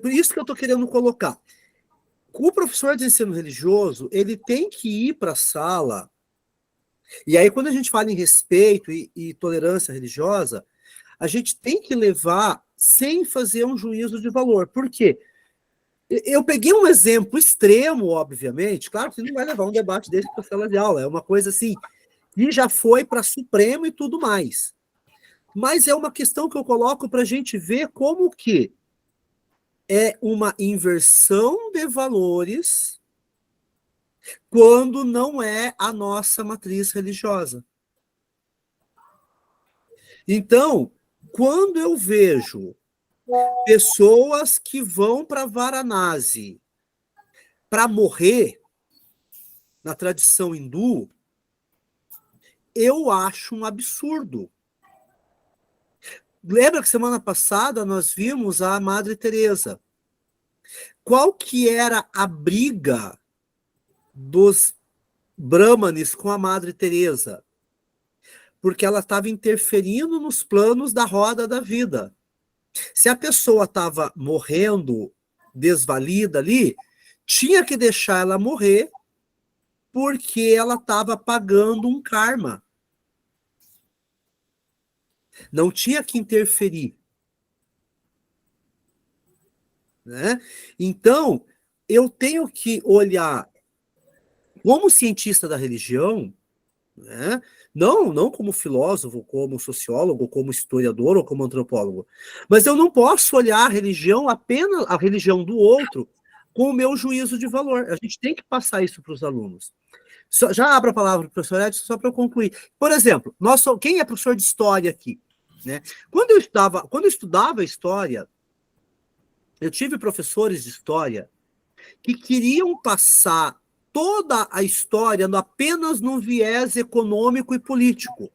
por isso que eu estou querendo colocar. O professor de ensino religioso, ele tem que ir para a sala. E aí, quando a gente fala em respeito e tolerância religiosa, a gente tem que levar sem fazer um juízo de valor. Por quê? Eu peguei um exemplo extremo, obviamente. Claro que não vai levar um debate desse para a sala de aula. É uma coisa assim, que já foi para Supremo e tudo mais. Mas é uma questão que eu coloco para a gente ver como que é uma inversão de valores quando não é a nossa matriz religiosa. Então, quando eu vejo pessoas que vão para Varanasi para morrer, na tradição hindu, eu acho um absurdo. Lembra que semana passada nós vimos a Madre Teresa? Qual que era a briga dos brahmanes com a Madre Teresa? Porque ela estava interferindo nos planos da roda da vida. Se a pessoa estava morrendo desvalida ali, tinha que deixar ela morrer porque ela estava pagando um karma. Não tinha que interferir. Né? Então, eu tenho que olhar como cientista da religião, né? Não como filósofo, como sociólogo, como historiador ou como antropólogo, mas eu não posso olhar a religião apenas a religião do outro com o meu juízo de valor. A gente tem que passar isso para os alunos. Já abro a palavra para o professor Edson, só para eu concluir. Por exemplo, quem é professor de história aqui? Né? Quando eu estudava história, eu tive professores de história que queriam passar toda a história apenas no viés econômico e político.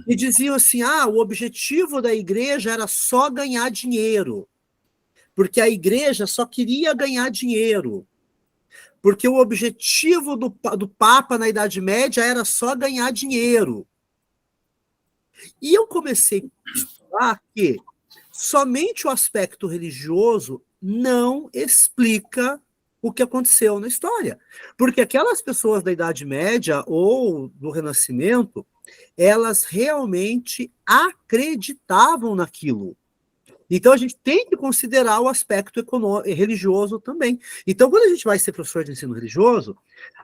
E diziam assim, o objetivo da igreja era só ganhar dinheiro, porque a igreja só queria ganhar dinheiro, porque o objetivo do Papa na Idade Média era só ganhar dinheiro. E eu comecei a estudar que somente o aspecto religioso não explica o que aconteceu na história. Porque aquelas pessoas da Idade Média ou do Renascimento, elas realmente acreditavam naquilo. Então, a gente tem que considerar o aspecto religioso também. Então, quando a gente vai ser professor de ensino religioso,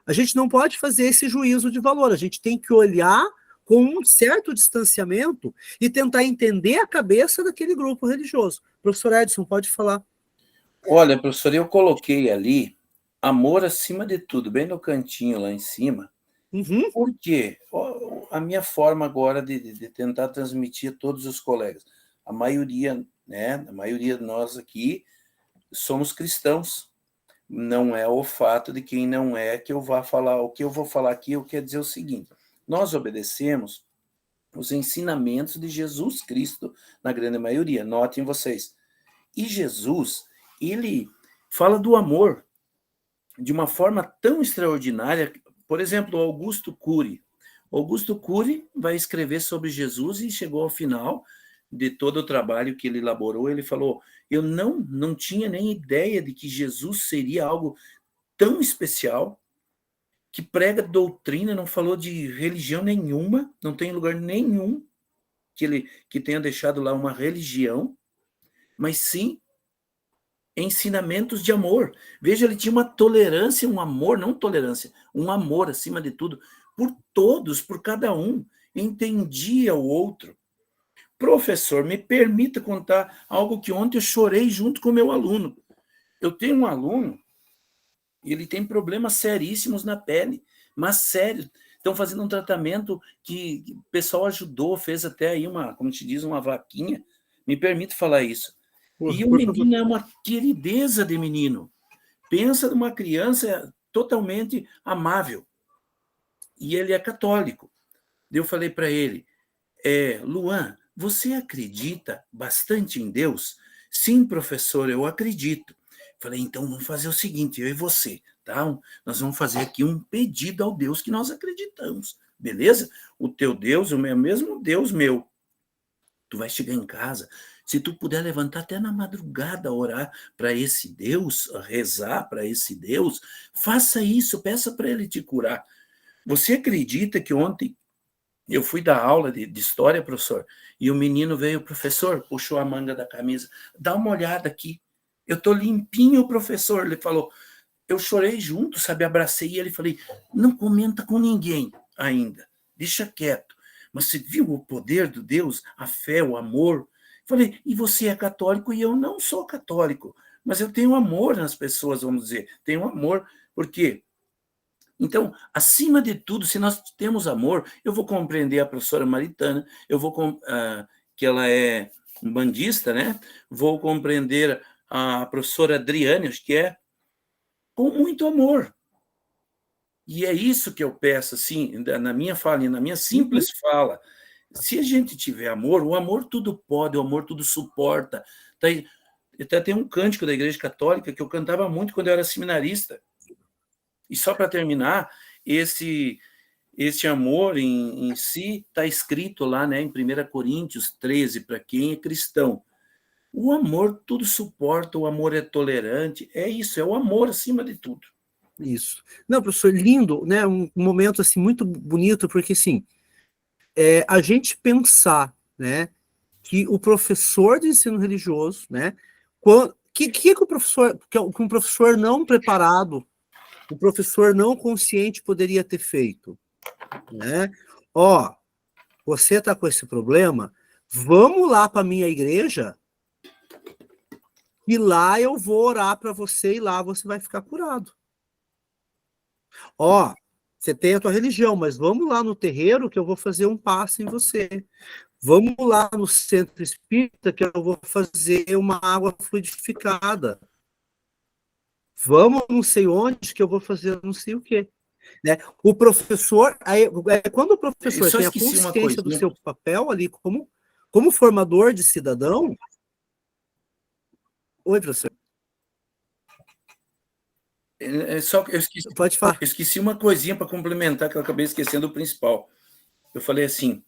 a gente não pode fazer esse juízo de valor. A gente tem que olhar com um certo distanciamento e tentar entender a cabeça daquele grupo religioso. Professor Edson, pode falar. Olha, professor, eu coloquei ali amor acima de tudo, bem no cantinho lá em cima. Uhum. Por quê? A minha forma agora de tentar transmitir a todos os colegas. A maioria, né? A maioria de nós aqui somos cristãos. Não é o fato de quem não é que eu vá falar. O que eu vou falar aqui, eu quero dizer o seguinte: nós obedecemos os ensinamentos de Jesus Cristo, na grande maioria. Notem vocês. E Jesus, ele fala do amor de uma forma tão extraordinária. Por exemplo, Augusto Cury, Augusto Cury vai escrever sobre Jesus e chegou ao final de todo o trabalho que ele elaborou, ele falou, eu não tinha nem ideia de que Jesus seria algo tão especial, que prega doutrina, não falou de religião nenhuma, não tem lugar nenhum que tenha deixado lá uma religião, mas sim ensinamentos de amor. Veja, ele tinha uma tolerância, um amor, não tolerância, um amor acima de tudo, por todos, por cada um, entendia o outro. Professor, me permita contar algo que ontem eu chorei junto com o meu aluno. Eu tenho um aluno, e ele tem problemas seríssimos na pele, mas sérios. Estão fazendo um tratamento que o pessoal ajudou, fez até aí como te diz, uma vaquinha. Me permite falar isso. E o menino é uma querideza de menino. Pensa numa criança totalmente amável. E ele é católico. Eu falei para ele, Luan, você acredita bastante em Deus? Sim, professor, eu acredito. Falei, então vamos fazer o seguinte, eu e você, tá? Nós vamos fazer aqui um pedido ao Deus que nós acreditamos, beleza? O teu Deus, o mesmo Deus meu. Tu vai chegar em casa, se tu puder levantar até na madrugada, orar para esse Deus, rezar para esse Deus, faça isso, peça para ele te curar. Você acredita que ontem eu fui dar aula de história, professor, e o menino veio, professor, puxou a manga da camisa, dá uma olhada aqui, eu tô limpinho, professor, ele falou, eu chorei junto, sabe, abracei ele, falei, não comenta com ninguém ainda, deixa quieto, mas você viu o poder do Deus, a fé, o amor? Falei, e você é católico e eu não sou católico, mas eu tenho amor nas pessoas, vamos dizer, tenho amor, por quê? Então, acima de tudo, se nós temos amor, eu vou compreender a professora Maritana, que ela é bandista, né? Vou compreender a professora Adriane, que é com muito amor. E é isso que eu peço, assim, na minha fala, na minha simples fala. Se a gente tiver amor, o amor tudo pode, o amor tudo suporta. Até tem um cântico da Igreja Católica que eu cantava muito quando eu era seminarista. E só para terminar, esse amor em si está escrito lá, né, em 1 Coríntios 13, para quem é cristão. O amor tudo suporta, o amor é tolerante, é isso, é o amor acima de tudo. Isso. Não, professor, lindo, né? Um momento assim muito bonito, porque assim, a gente pensar, né, que o professor de ensino religioso, né, que o professor não preparado, o professor não consciente poderia ter feito, né? Você está com esse problema, vamos lá para a minha igreja e lá eu vou orar para você e lá você vai ficar curado. Você tem a tua religião, mas vamos lá no terreiro que eu vou fazer um passe em você. Vamos lá no centro espírita que eu vou fazer uma água fluidificada. Vamos não sei onde que eu vou fazer não sei o quê. Né? O professor, quando o professor tem a consciência do seu papel ali como formador de cidadão... Oi, professor. Pode falar. Eu esqueci uma coisinha para complementar, que eu acabei esquecendo o principal. Eu falei assim,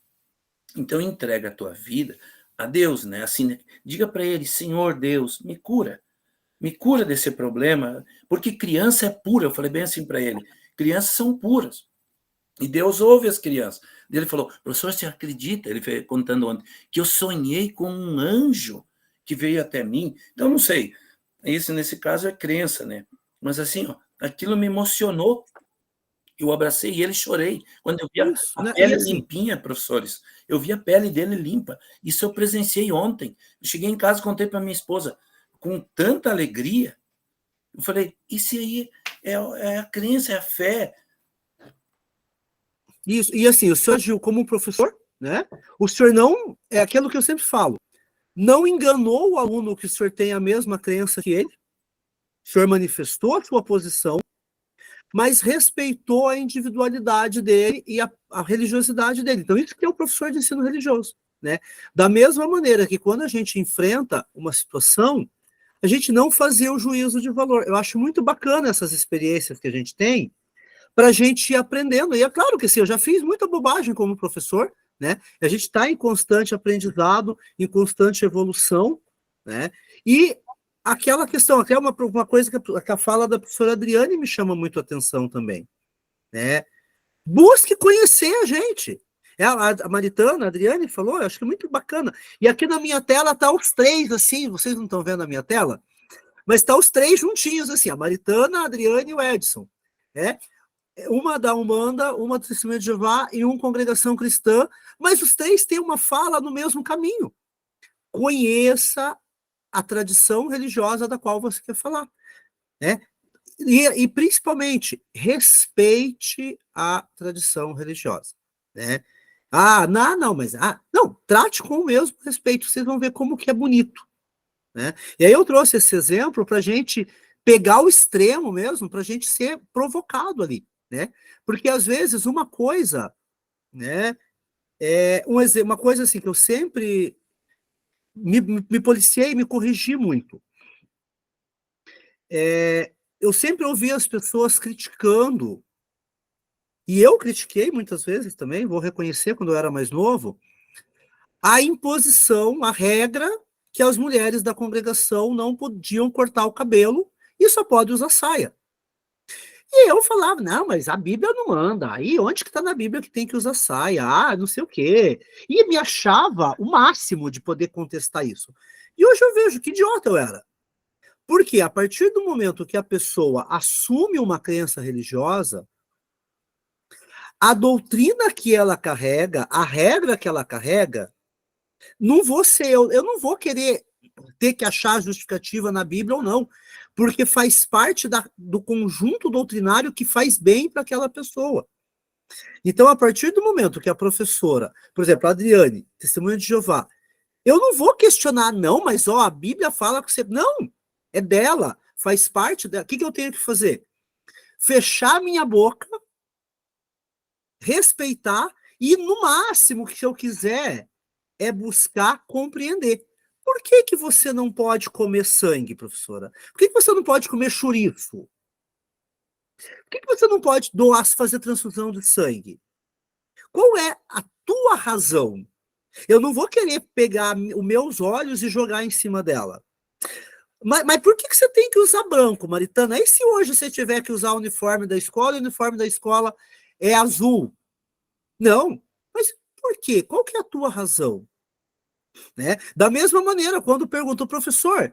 então entrega a tua vida a Deus, né? Assim, diga para ele, Senhor Deus, me cura desse problema, porque criança é pura. Eu falei bem assim para ele, crianças são puras, e Deus ouve as crianças. Ele falou, professor, você acredita, ele foi contando ontem, que eu sonhei com um anjo que veio até mim? Então, não sei, isso nesse caso é crença, né? Mas assim, aquilo me emocionou. Eu abracei ele e chorei. Quando eu vi a pele limpinha, professores, eu vi a pele dele limpa. Isso eu presenciei ontem. Eu cheguei em casa e contei para minha esposa, com tanta alegria. Eu falei, isso aí é a crença, é a fé. Isso, e assim, o senhor agiu como um professor, né? O senhor não, é aquilo que eu sempre falo, não enganou o aluno que o senhor tem a mesma crença que ele. O senhor manifestou a sua posição, mas respeitou a individualidade dele e a religiosidade dele. Então, isso que é o professor de ensino religioso, né? Da mesma maneira que quando a gente enfrenta uma situação, a gente não fazer o juízo de valor. Eu acho muito bacana essas experiências que a gente tem, para a gente ir aprendendo. E é claro que assim, eu já fiz muita bobagem como professor, né? A gente está em constante aprendizado, em constante evolução, né? E aquela questão, até uma coisa que a fala da professora Adriane me chama muito a atenção também, né? Busque conhecer a gente. A Maritana, a Adriane falou, eu acho que é muito bacana. E aqui na minha tela tá os três, assim, vocês não estão vendo a minha tela? Mas tá os três juntinhos, assim, a Maritana, a Adriane e o Edson, né? Uma da Umbanda, uma do Testemunho de Jeová e uma congregação cristã, mas os três têm uma fala no mesmo caminho. Conheça a tradição religiosa da qual você quer falar, né? E principalmente, respeite a tradição religiosa, né? Não, trate com o mesmo respeito, vocês vão ver como que é bonito, né? E aí eu trouxe esse exemplo para a gente pegar o extremo mesmo, para a gente ser provocado ali, né? Porque às vezes uma coisa, né? Uma coisa assim que eu sempre me policiei, me corrigi muito. Eu sempre ouvi as pessoas criticando, e eu critiquei muitas vezes também, vou reconhecer quando eu era mais novo, a imposição, a regra que as mulheres da congregação não podiam cortar o cabelo e só pode usar saia. E eu falava, não, mas a Bíblia não manda. Aí onde que está na Bíblia que tem que usar saia? Ah, não sei o quê. E me achava o máximo de poder contestar isso. E hoje eu vejo que idiota eu era. Porque a partir do momento que a pessoa assume uma crença religiosa, a doutrina que ela carrega, a regra que ela carrega, não vou ser eu não vou querer ter que achar justificativa na Bíblia ou não, porque faz parte do conjunto doutrinário que faz bem para aquela pessoa. Então, a partir do momento que a professora, por exemplo, a Adriane, Testemunha de Jeová, eu não vou questionar, não, mas a Bíblia fala que você... Não, é dela, faz parte dela. O que eu tenho que fazer? Fechar minha boca, respeitar e, no máximo, que se eu quiser, é buscar compreender. Por que você não pode comer sangue, professora? Por que você não pode comer chouriço? Por que você não pode fazer transfusão de sangue? Qual é a tua razão? Eu não vou querer pegar os meus olhos e jogar em cima dela. Mas por que você tem que usar branco, Maritana? E se hoje você tiver que usar o uniforme da escola e o uniforme da escola é azul? Não. Mas por quê? Qual que é a tua razão? Né? Da mesma maneira, quando perguntou, professor,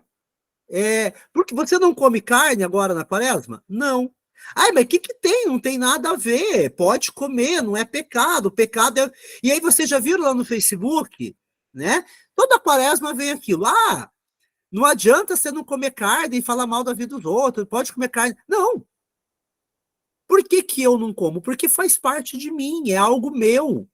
por que você não come carne agora na quaresma? Não. Ai, mas o que tem? Não tem nada a ver. Pode comer, não é pecado. Pecado é... E aí vocês já viram lá no Facebook, né? Toda quaresma vem aquilo. Ah, não adianta você não comer carne e falar mal da vida dos outros. Pode comer carne. Não. Por que eu não como? Porque faz parte de mim, é algo meu.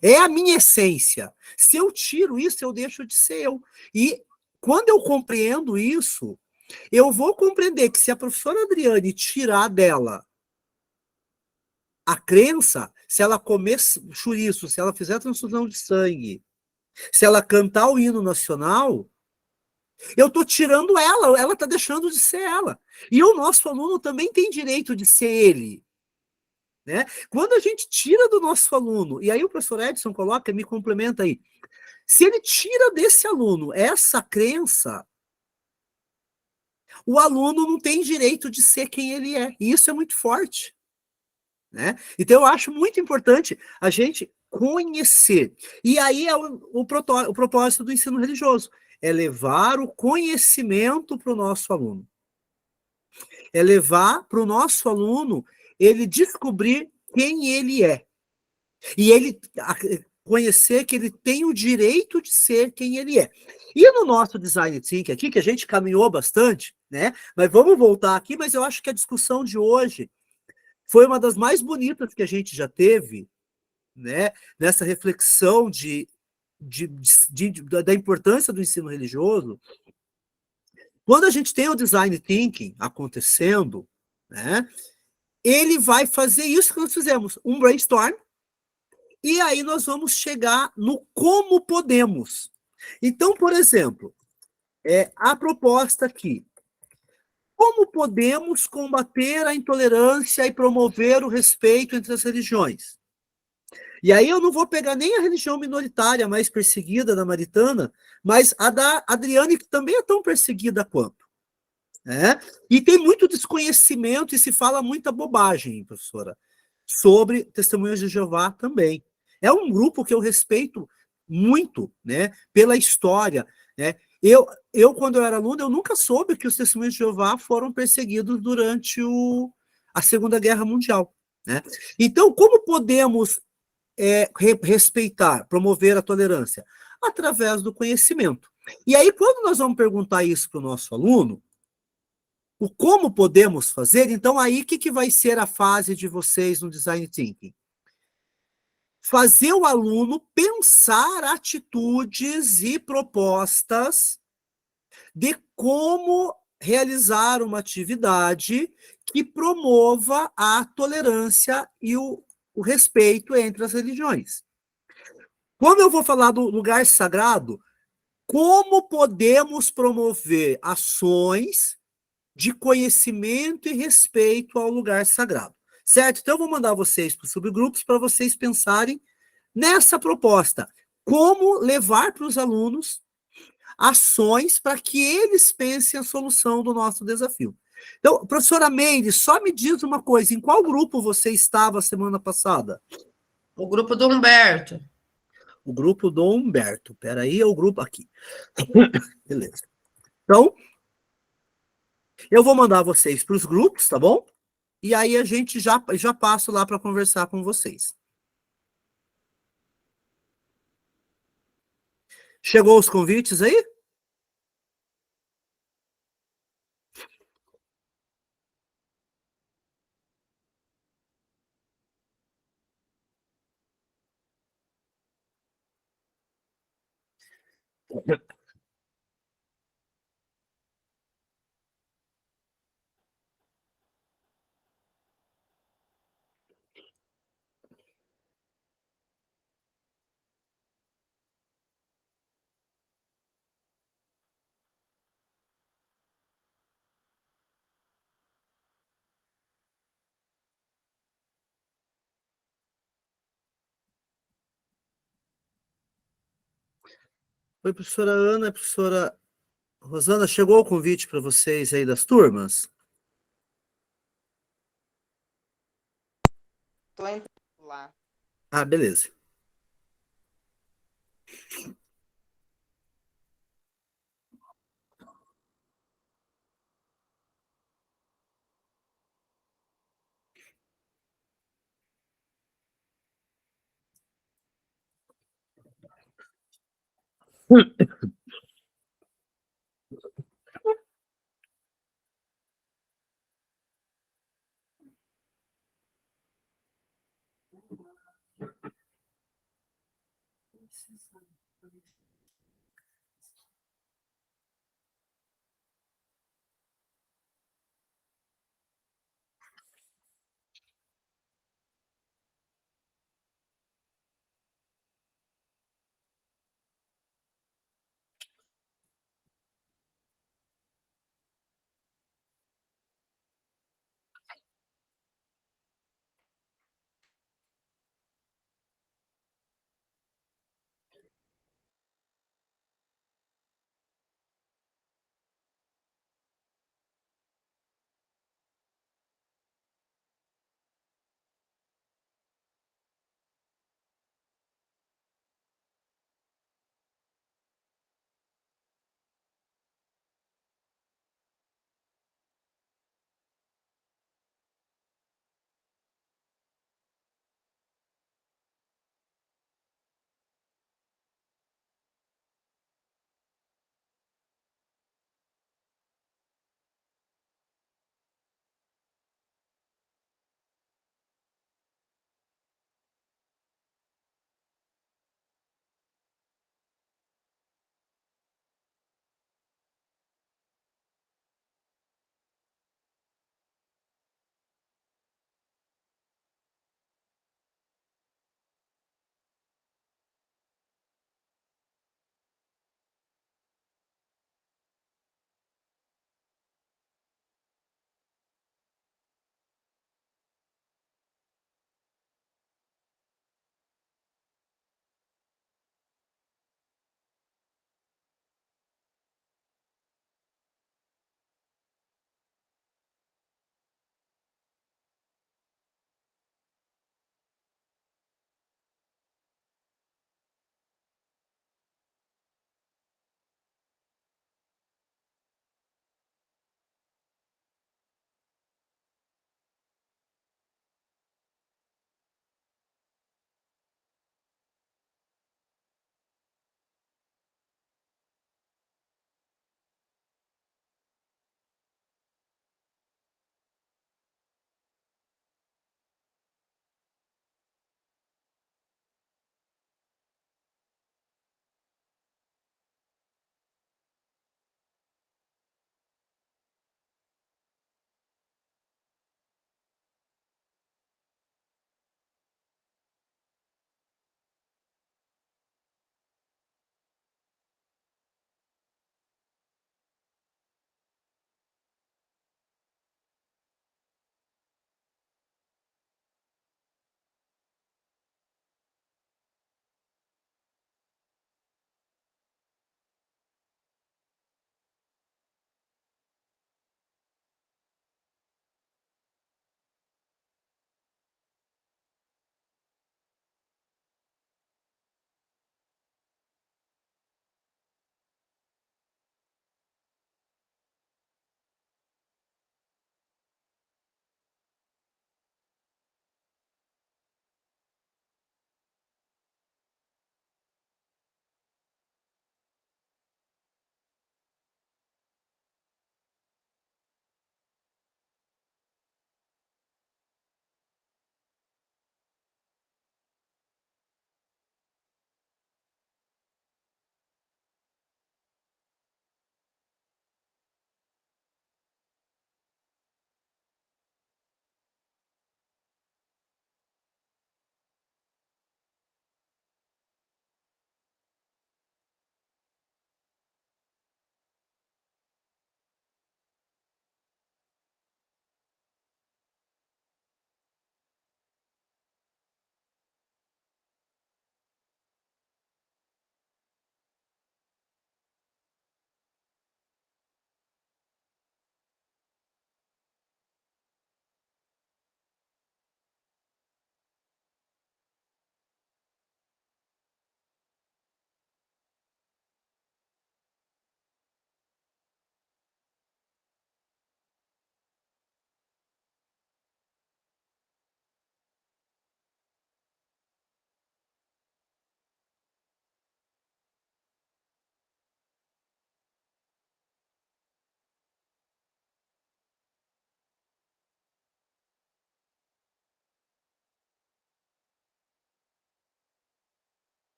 É a minha essência. Se eu tiro isso, eu deixo de ser eu. E quando eu compreendo isso, eu vou compreender que se a professora Adriane tirar dela a crença, se ela comer chouriço, se ela fizer transfusão de sangue, se ela cantar o hino nacional, eu estou tirando ela está deixando de ser ela. E o nosso aluno também tem direito de ser ele. Né? Quando a gente tira do nosso aluno, e aí o professor Edson coloca, me complementa aí, se ele tira desse aluno essa crença, o aluno não tem direito de ser quem ele é, e isso é muito forte. Né? Então eu acho muito importante a gente conhecer, e aí é o propósito do ensino religioso, é levar o conhecimento para o nosso aluno, é levar para o nosso aluno ele descobrir quem ele é. E ele conhecer que ele tem o direito de ser quem ele é. E no nosso Design Thinking aqui, que a gente caminhou bastante, né? Mas vamos voltar aqui, mas eu acho que a discussão de hoje foi uma das mais bonitas que a gente já teve, né? Nessa reflexão da importância do ensino religioso. Quando a gente tem o Design Thinking acontecendo, né? Ele vai fazer isso que nós fizemos, um brainstorm, e aí nós vamos chegar no como podemos. Então, por exemplo, a proposta aqui, Como podemos combater a intolerância e promover o respeito entre as religiões? E aí eu não vou pegar nem a religião minoritária mais perseguida da Maritana, mas a da Adriane, que também é tão perseguida quanto. Né? E tem muito desconhecimento e se fala muita bobagem, professora, sobre Testemunhas de Jeová também. É um grupo que eu respeito muito, né, pela história, né? Quando eu era aluno, eu nunca soube que os Testemunhas de Jeová foram perseguidos durante a Segunda Guerra Mundial, né? Então, como podemos respeitar, promover a tolerância? Através do conhecimento. E aí, quando nós vamos perguntar isso para o nosso aluno, o como podemos fazer, então aí o que vai ser a fase de vocês no Design Thinking? Fazer o aluno pensar atitudes e propostas de como realizar uma atividade que promova a tolerância e o respeito entre as religiões. Quando eu vou falar do lugar sagrado, como podemos promover ações de conhecimento e respeito ao lugar sagrado, certo? Então, eu vou mandar vocês para os subgrupos para vocês pensarem nessa proposta. Como levar para os alunos ações para que eles pensem a solução do nosso desafio. Então, professora Meire, só me diz uma coisa, em qual grupo você estava semana passada? O grupo do Humberto. O grupo do Humberto. Peraí, é o grupo aqui. Beleza. Então, eu vou mandar vocês para os grupos, tá bom? E aí a gente já passo lá para conversar com vocês. Chegou os convites aí? Oi, professora Ana, professora Rosana, chegou o convite para vocês aí das turmas? Estou entrando lá. Ah, beleza.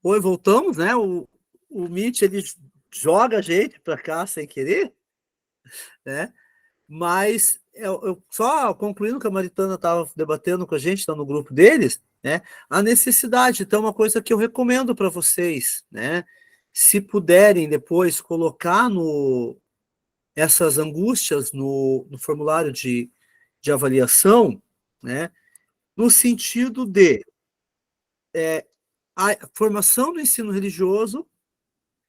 Oi, voltamos, né? O Meet, ele joga a gente para cá sem querer, né? Mas eu só concluindo que a Maritana estava debatendo com a gente, está no grupo deles, né? A necessidade, então, uma coisa que eu recomendo para vocês, né? Se puderem depois colocar essas angústias no formulário de avaliação, né? No sentido de a formação do ensino religioso,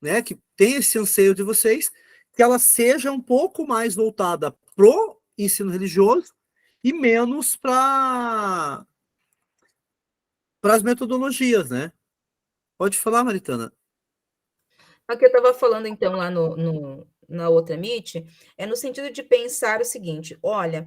né? Que tem esse anseio de vocês, que ela seja um pouco mais voltada pro ensino religioso e menos para as metodologias, né? Pode falar, Maritana. O que eu estava falando, então, lá na outra Meet, é no sentido de pensar o seguinte, olha,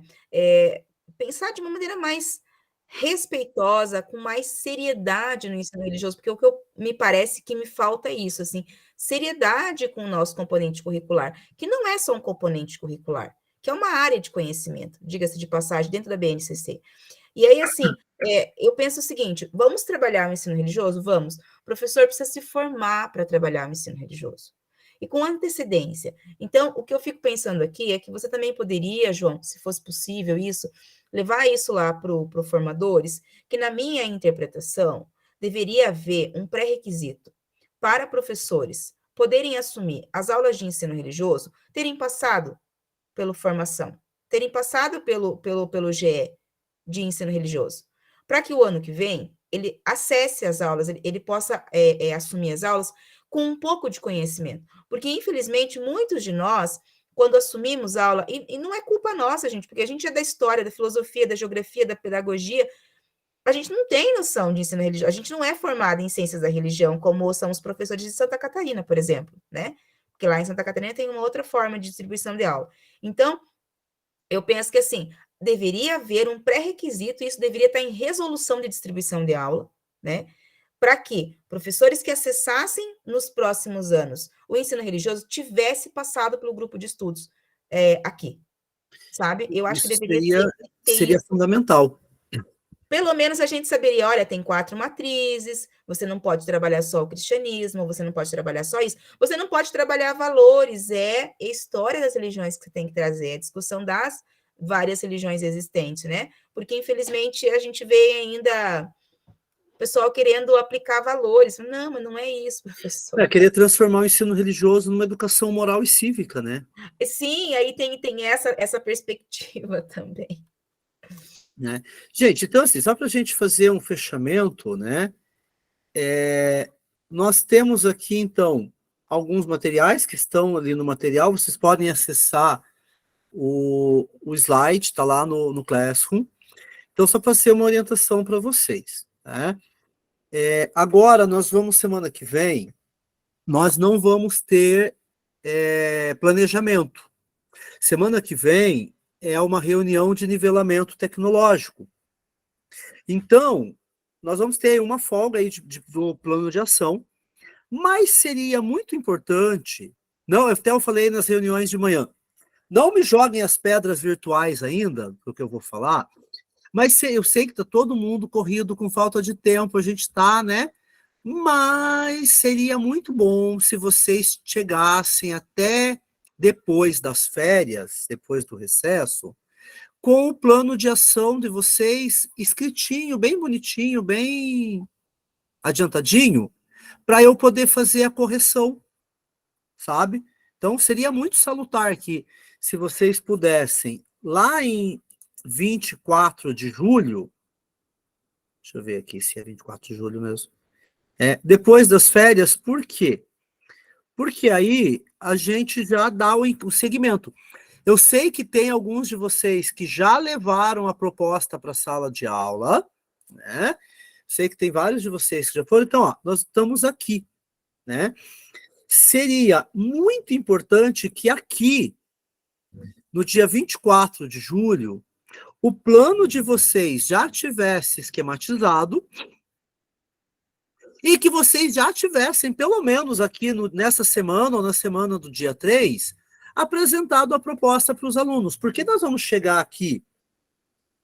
pensar de uma maneira mais respeitosa, com mais seriedade no ensino religioso, porque o que me parece que me falta é isso, assim, seriedade com o nosso componente curricular, que não é só um componente curricular, que é uma área de conhecimento, diga-se de passagem, dentro da BNCC. E aí, assim, eu penso o seguinte, vamos trabalhar o ensino religioso? Vamos. O professor precisa se formar para trabalhar o ensino religioso. E com antecedência. Então, o que eu fico pensando aqui é que você também poderia, João, se fosse possível isso, levar isso lá para os formadores, que na minha interpretação, deveria haver um pré-requisito para professores poderem assumir as aulas de ensino religioso, terem passado pela formação, terem passado pelo GE de ensino religioso, para que o ano que vem ele acesse as aulas, ele possa assumir as aulas com um pouco de conhecimento, porque infelizmente muitos de nós, quando assumimos aula, e não é culpa nossa, gente, porque a gente é da história, da filosofia, da geografia, da pedagogia, a gente não tem noção de ensino religioso, a gente não é formado em ciências da religião, como são os professores de Santa Catarina, por exemplo, né? Porque lá em Santa Catarina tem uma outra forma de distribuição de aula. Então, eu penso que, assim, deveria haver um pré-requisito, e isso deveria estar em resolução de distribuição de aula, né? Para que professores que acessassem nos próximos anos o ensino religioso tivesse passado pelo grupo de estudos aqui, sabe? Eu acho Isso que deveria seria fundamental. Pelo menos a gente saberia, olha, tem 4 matrizes, você não pode trabalhar só o cristianismo, você não pode trabalhar só isso, você não pode trabalhar valores, é história das religiões que você tem que trazer, é discussão das várias religiões existentes, né? Porque, infelizmente, a gente vê ainda o pessoal querendo aplicar valores. Não, mas não é isso, professor. Querer transformar o ensino religioso numa educação moral e cívica, né? Sim, aí tem essa perspectiva também. Né? Gente, então assim, só para a gente fazer um fechamento, né? Nós temos aqui, então, alguns materiais que estão ali no material, vocês podem acessar o slide, está lá no Classroom. Então, só para ser uma orientação para vocês. Né? Agora, nós vamos, semana que vem, nós não vamos ter planejamento. Semana que vem é uma reunião de nivelamento tecnológico. Então, nós vamos ter uma folga aí do plano de ação, mas seria muito importante, não, até eu falei nas reuniões de manhã, não me joguem as pedras virtuais ainda, do que eu vou falar, mas eu sei que está todo mundo corrido com falta de tempo, a gente está, né? Mas seria muito bom se vocês chegassem até depois das férias, depois do recesso, com o plano de ação de vocês escritinho, bem bonitinho, bem adiantadinho, para eu poder fazer a correção, sabe? Então, seria muito salutar que, se vocês pudessem, lá em 24 de julho, deixa eu ver aqui se é 24 de julho mesmo, depois das férias, por quê? Porque aí a gente já dá o segmento. Eu sei que tem alguns de vocês que já levaram a proposta para a sala de aula, né? Sei que tem vários de vocês que já foram. Então, ó, nós estamos aqui, né? Seria muito importante que aqui, no dia 24 de julho, o plano de vocês já tivesse esquematizado e que vocês já tivessem, pelo menos aqui nessa semana ou na semana do dia 3, apresentado a proposta para os alunos. Porque nós vamos chegar aqui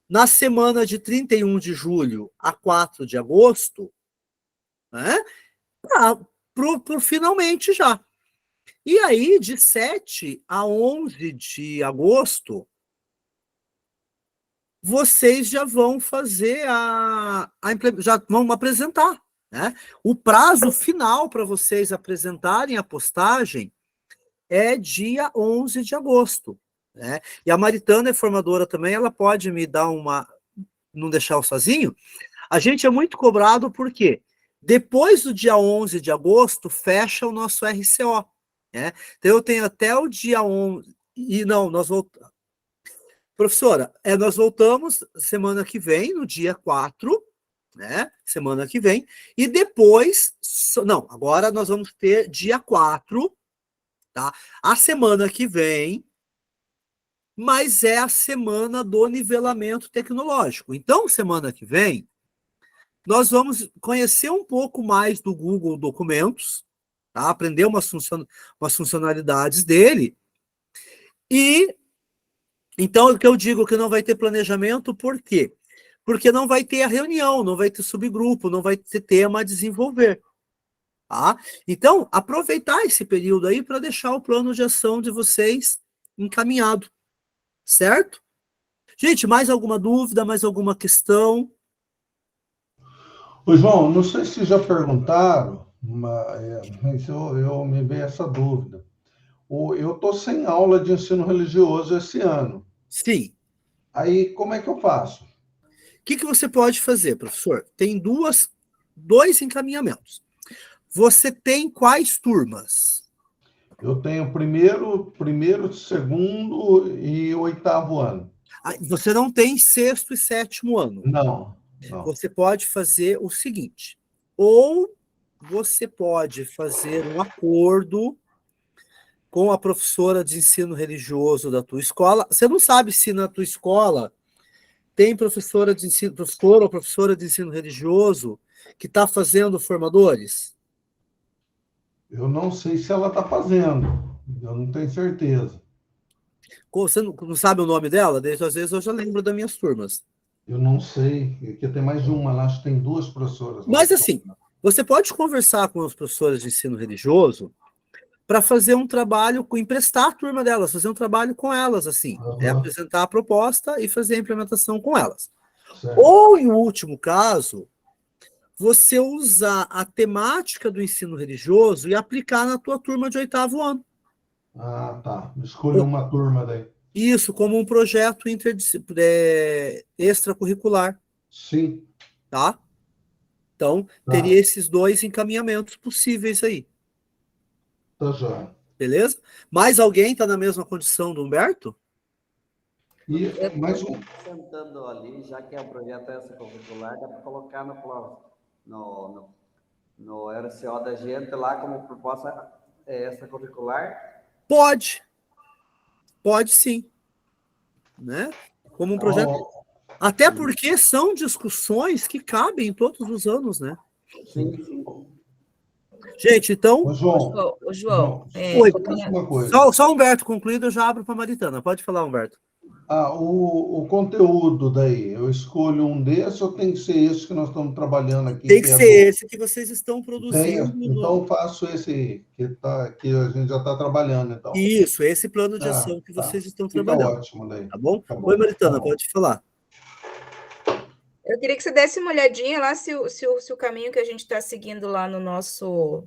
na semana de 31 de julho a 4 de agosto, né? pro finalmente já. E aí, de 7 a 11 de agosto, vocês já vão fazer já vão apresentar, né? O prazo final para vocês apresentarem a postagem é dia 11 de agosto, né? E a Maritana é formadora também, ela pode me dar não deixar eu sozinho. A gente é muito cobrado porque depois do dia 11 de agosto fecha o nosso RCO, né? Então eu tenho até o dia 11 e não, nós voltamos. Professora, nós voltamos semana que vem, no dia 4, né? Semana que vem, e depois, não, agora nós vamos ter dia 4, tá? A semana que vem, mas é a semana do nivelamento tecnológico. Então, semana que vem, nós vamos conhecer um pouco mais do Google Documentos, tá? Aprender umas funcionalidades dele. E, então, o que eu digo que não vai ter planejamento, por quê? Porque não vai ter a reunião, não vai ter subgrupo, não vai ter tema a desenvolver. Tá? Então, aproveitar esse período aí para deixar o plano de ação de vocês encaminhado. Certo? Gente, mais alguma dúvida, mais alguma questão? Ô, João, não sei se já perguntaram, mas eu me veio essa dúvida. Eu estou sem aula de ensino religioso esse ano. Sim. Aí, como é que eu faço? O que você pode fazer, professor? Tem dois encaminhamentos. Você tem quais turmas? Eu tenho primeiro, segundo e 8º ano. Você não tem 6º e 7º ano. Não. Você pode fazer o seguinte, ou você pode fazer um acordo com a professora de ensino religioso da tua escola. Você não sabe se na tua escola tem professor ou professora de ensino religioso que está fazendo formadores? Eu não sei se ela está fazendo. Eu não tenho certeza. Você não sabe o nome dela? Desde às vezes eu já lembro das minhas turmas. Eu não sei, porque tem mais de uma lá, acho que tem 2 professoras. Mas assim, você pode conversar com os professores de ensino religioso para fazer um trabalho, emprestar a turma delas, fazer um trabalho com elas, assim, apresentar a proposta e fazer a implementação com elas. Certo. Ou, em último caso, você usar a temática do ensino religioso e aplicar na tua turma de 8º ano. Ah, tá. Escolha uma turma daí. Isso, como um projeto extracurricular. Sim. Tá? Então, teria esses 2 encaminhamentos possíveis aí. Tá já. Beleza? Mais alguém está na mesma condição do Humberto? E mais um. Sentando ali, já que é um projeto extracurricular, dá para colocar no RCO da gente lá como proposta extracurricular? Pode sim. Né? Como um projeto. Até porque são discussões que cabem todos os anos, né? Sim. Gente, então. Ô, João. Oi, uma coisa. Só Humberto concluído, eu já abro para a Maritana. Pode falar, Humberto. O conteúdo daí, eu escolho um desses ou tem que ser esse que nós estamos trabalhando aqui? Tem que ser esse que vocês estão produzindo. Então, eu faço esse que a gente já está trabalhando. Então. Isso, esse plano de ação que vocês estão trabalhando. Fica ótimo daí. Tá bom? Oi, Maritana, pode falar. Eu queria que você desse uma olhadinha lá se o caminho que a gente está seguindo lá no nosso...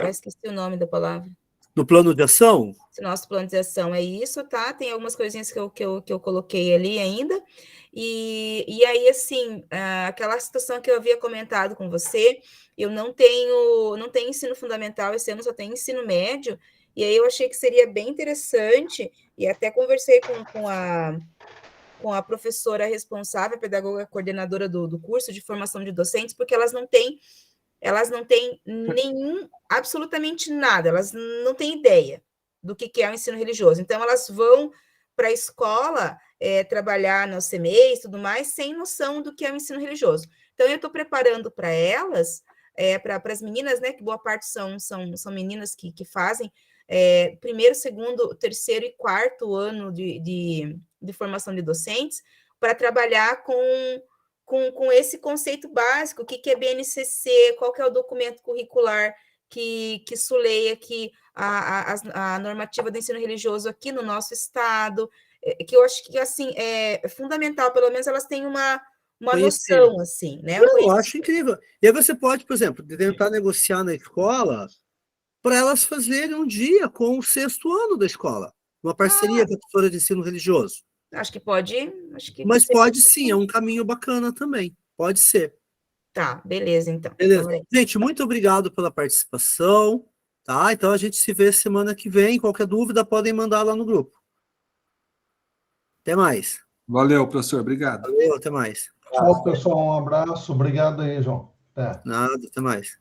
esqueci o nome da palavra. No plano de ação? Esse nosso plano de ação é isso, tá? Tem algumas coisinhas que eu coloquei ali ainda. E aí, assim, aquela situação que eu havia comentado com você, eu não tenho ensino fundamental, esse ano só tem ensino médio, e aí eu achei que seria bem interessante, e até conversei com a professora responsável, a pedagoga coordenadora do curso de formação de docentes, porque elas não têm absolutamente nada, elas não têm ideia do que é o ensino religioso. Então, elas vão para a escola trabalhar no CMEs e tudo mais, sem noção do que é o ensino religioso. Então, eu estou preparando para elas, para as meninas, né, que boa parte são meninas que fazem primeiro, segundo, terceiro e quarto ano de formação de docentes, para trabalhar com com esse conceito básico, o que é BNCC, qual que é o documento curricular que suleia aqui a normativa do ensino religioso aqui no nosso estado, que eu acho que, assim, é fundamental, pelo menos elas têm uma noção, assim, né? Eu acho incrível. E aí você pode, por exemplo, tentar negociar na escola para elas fazerem um dia com o 6º ano da escola, uma parceria com a professora de ensino religioso. Acho que pode. Mas pode sim, é um caminho bacana também. Pode ser. Tá, beleza, então. Beleza. Gente, muito obrigado pela participação. Tá? Então a gente se vê semana que vem. Qualquer dúvida, podem mandar lá no grupo. Até mais. Valeu, professor. Obrigado. Valeu, até mais. Tchau, pessoal. Um abraço. Obrigado aí, João. Até. Nada, até mais.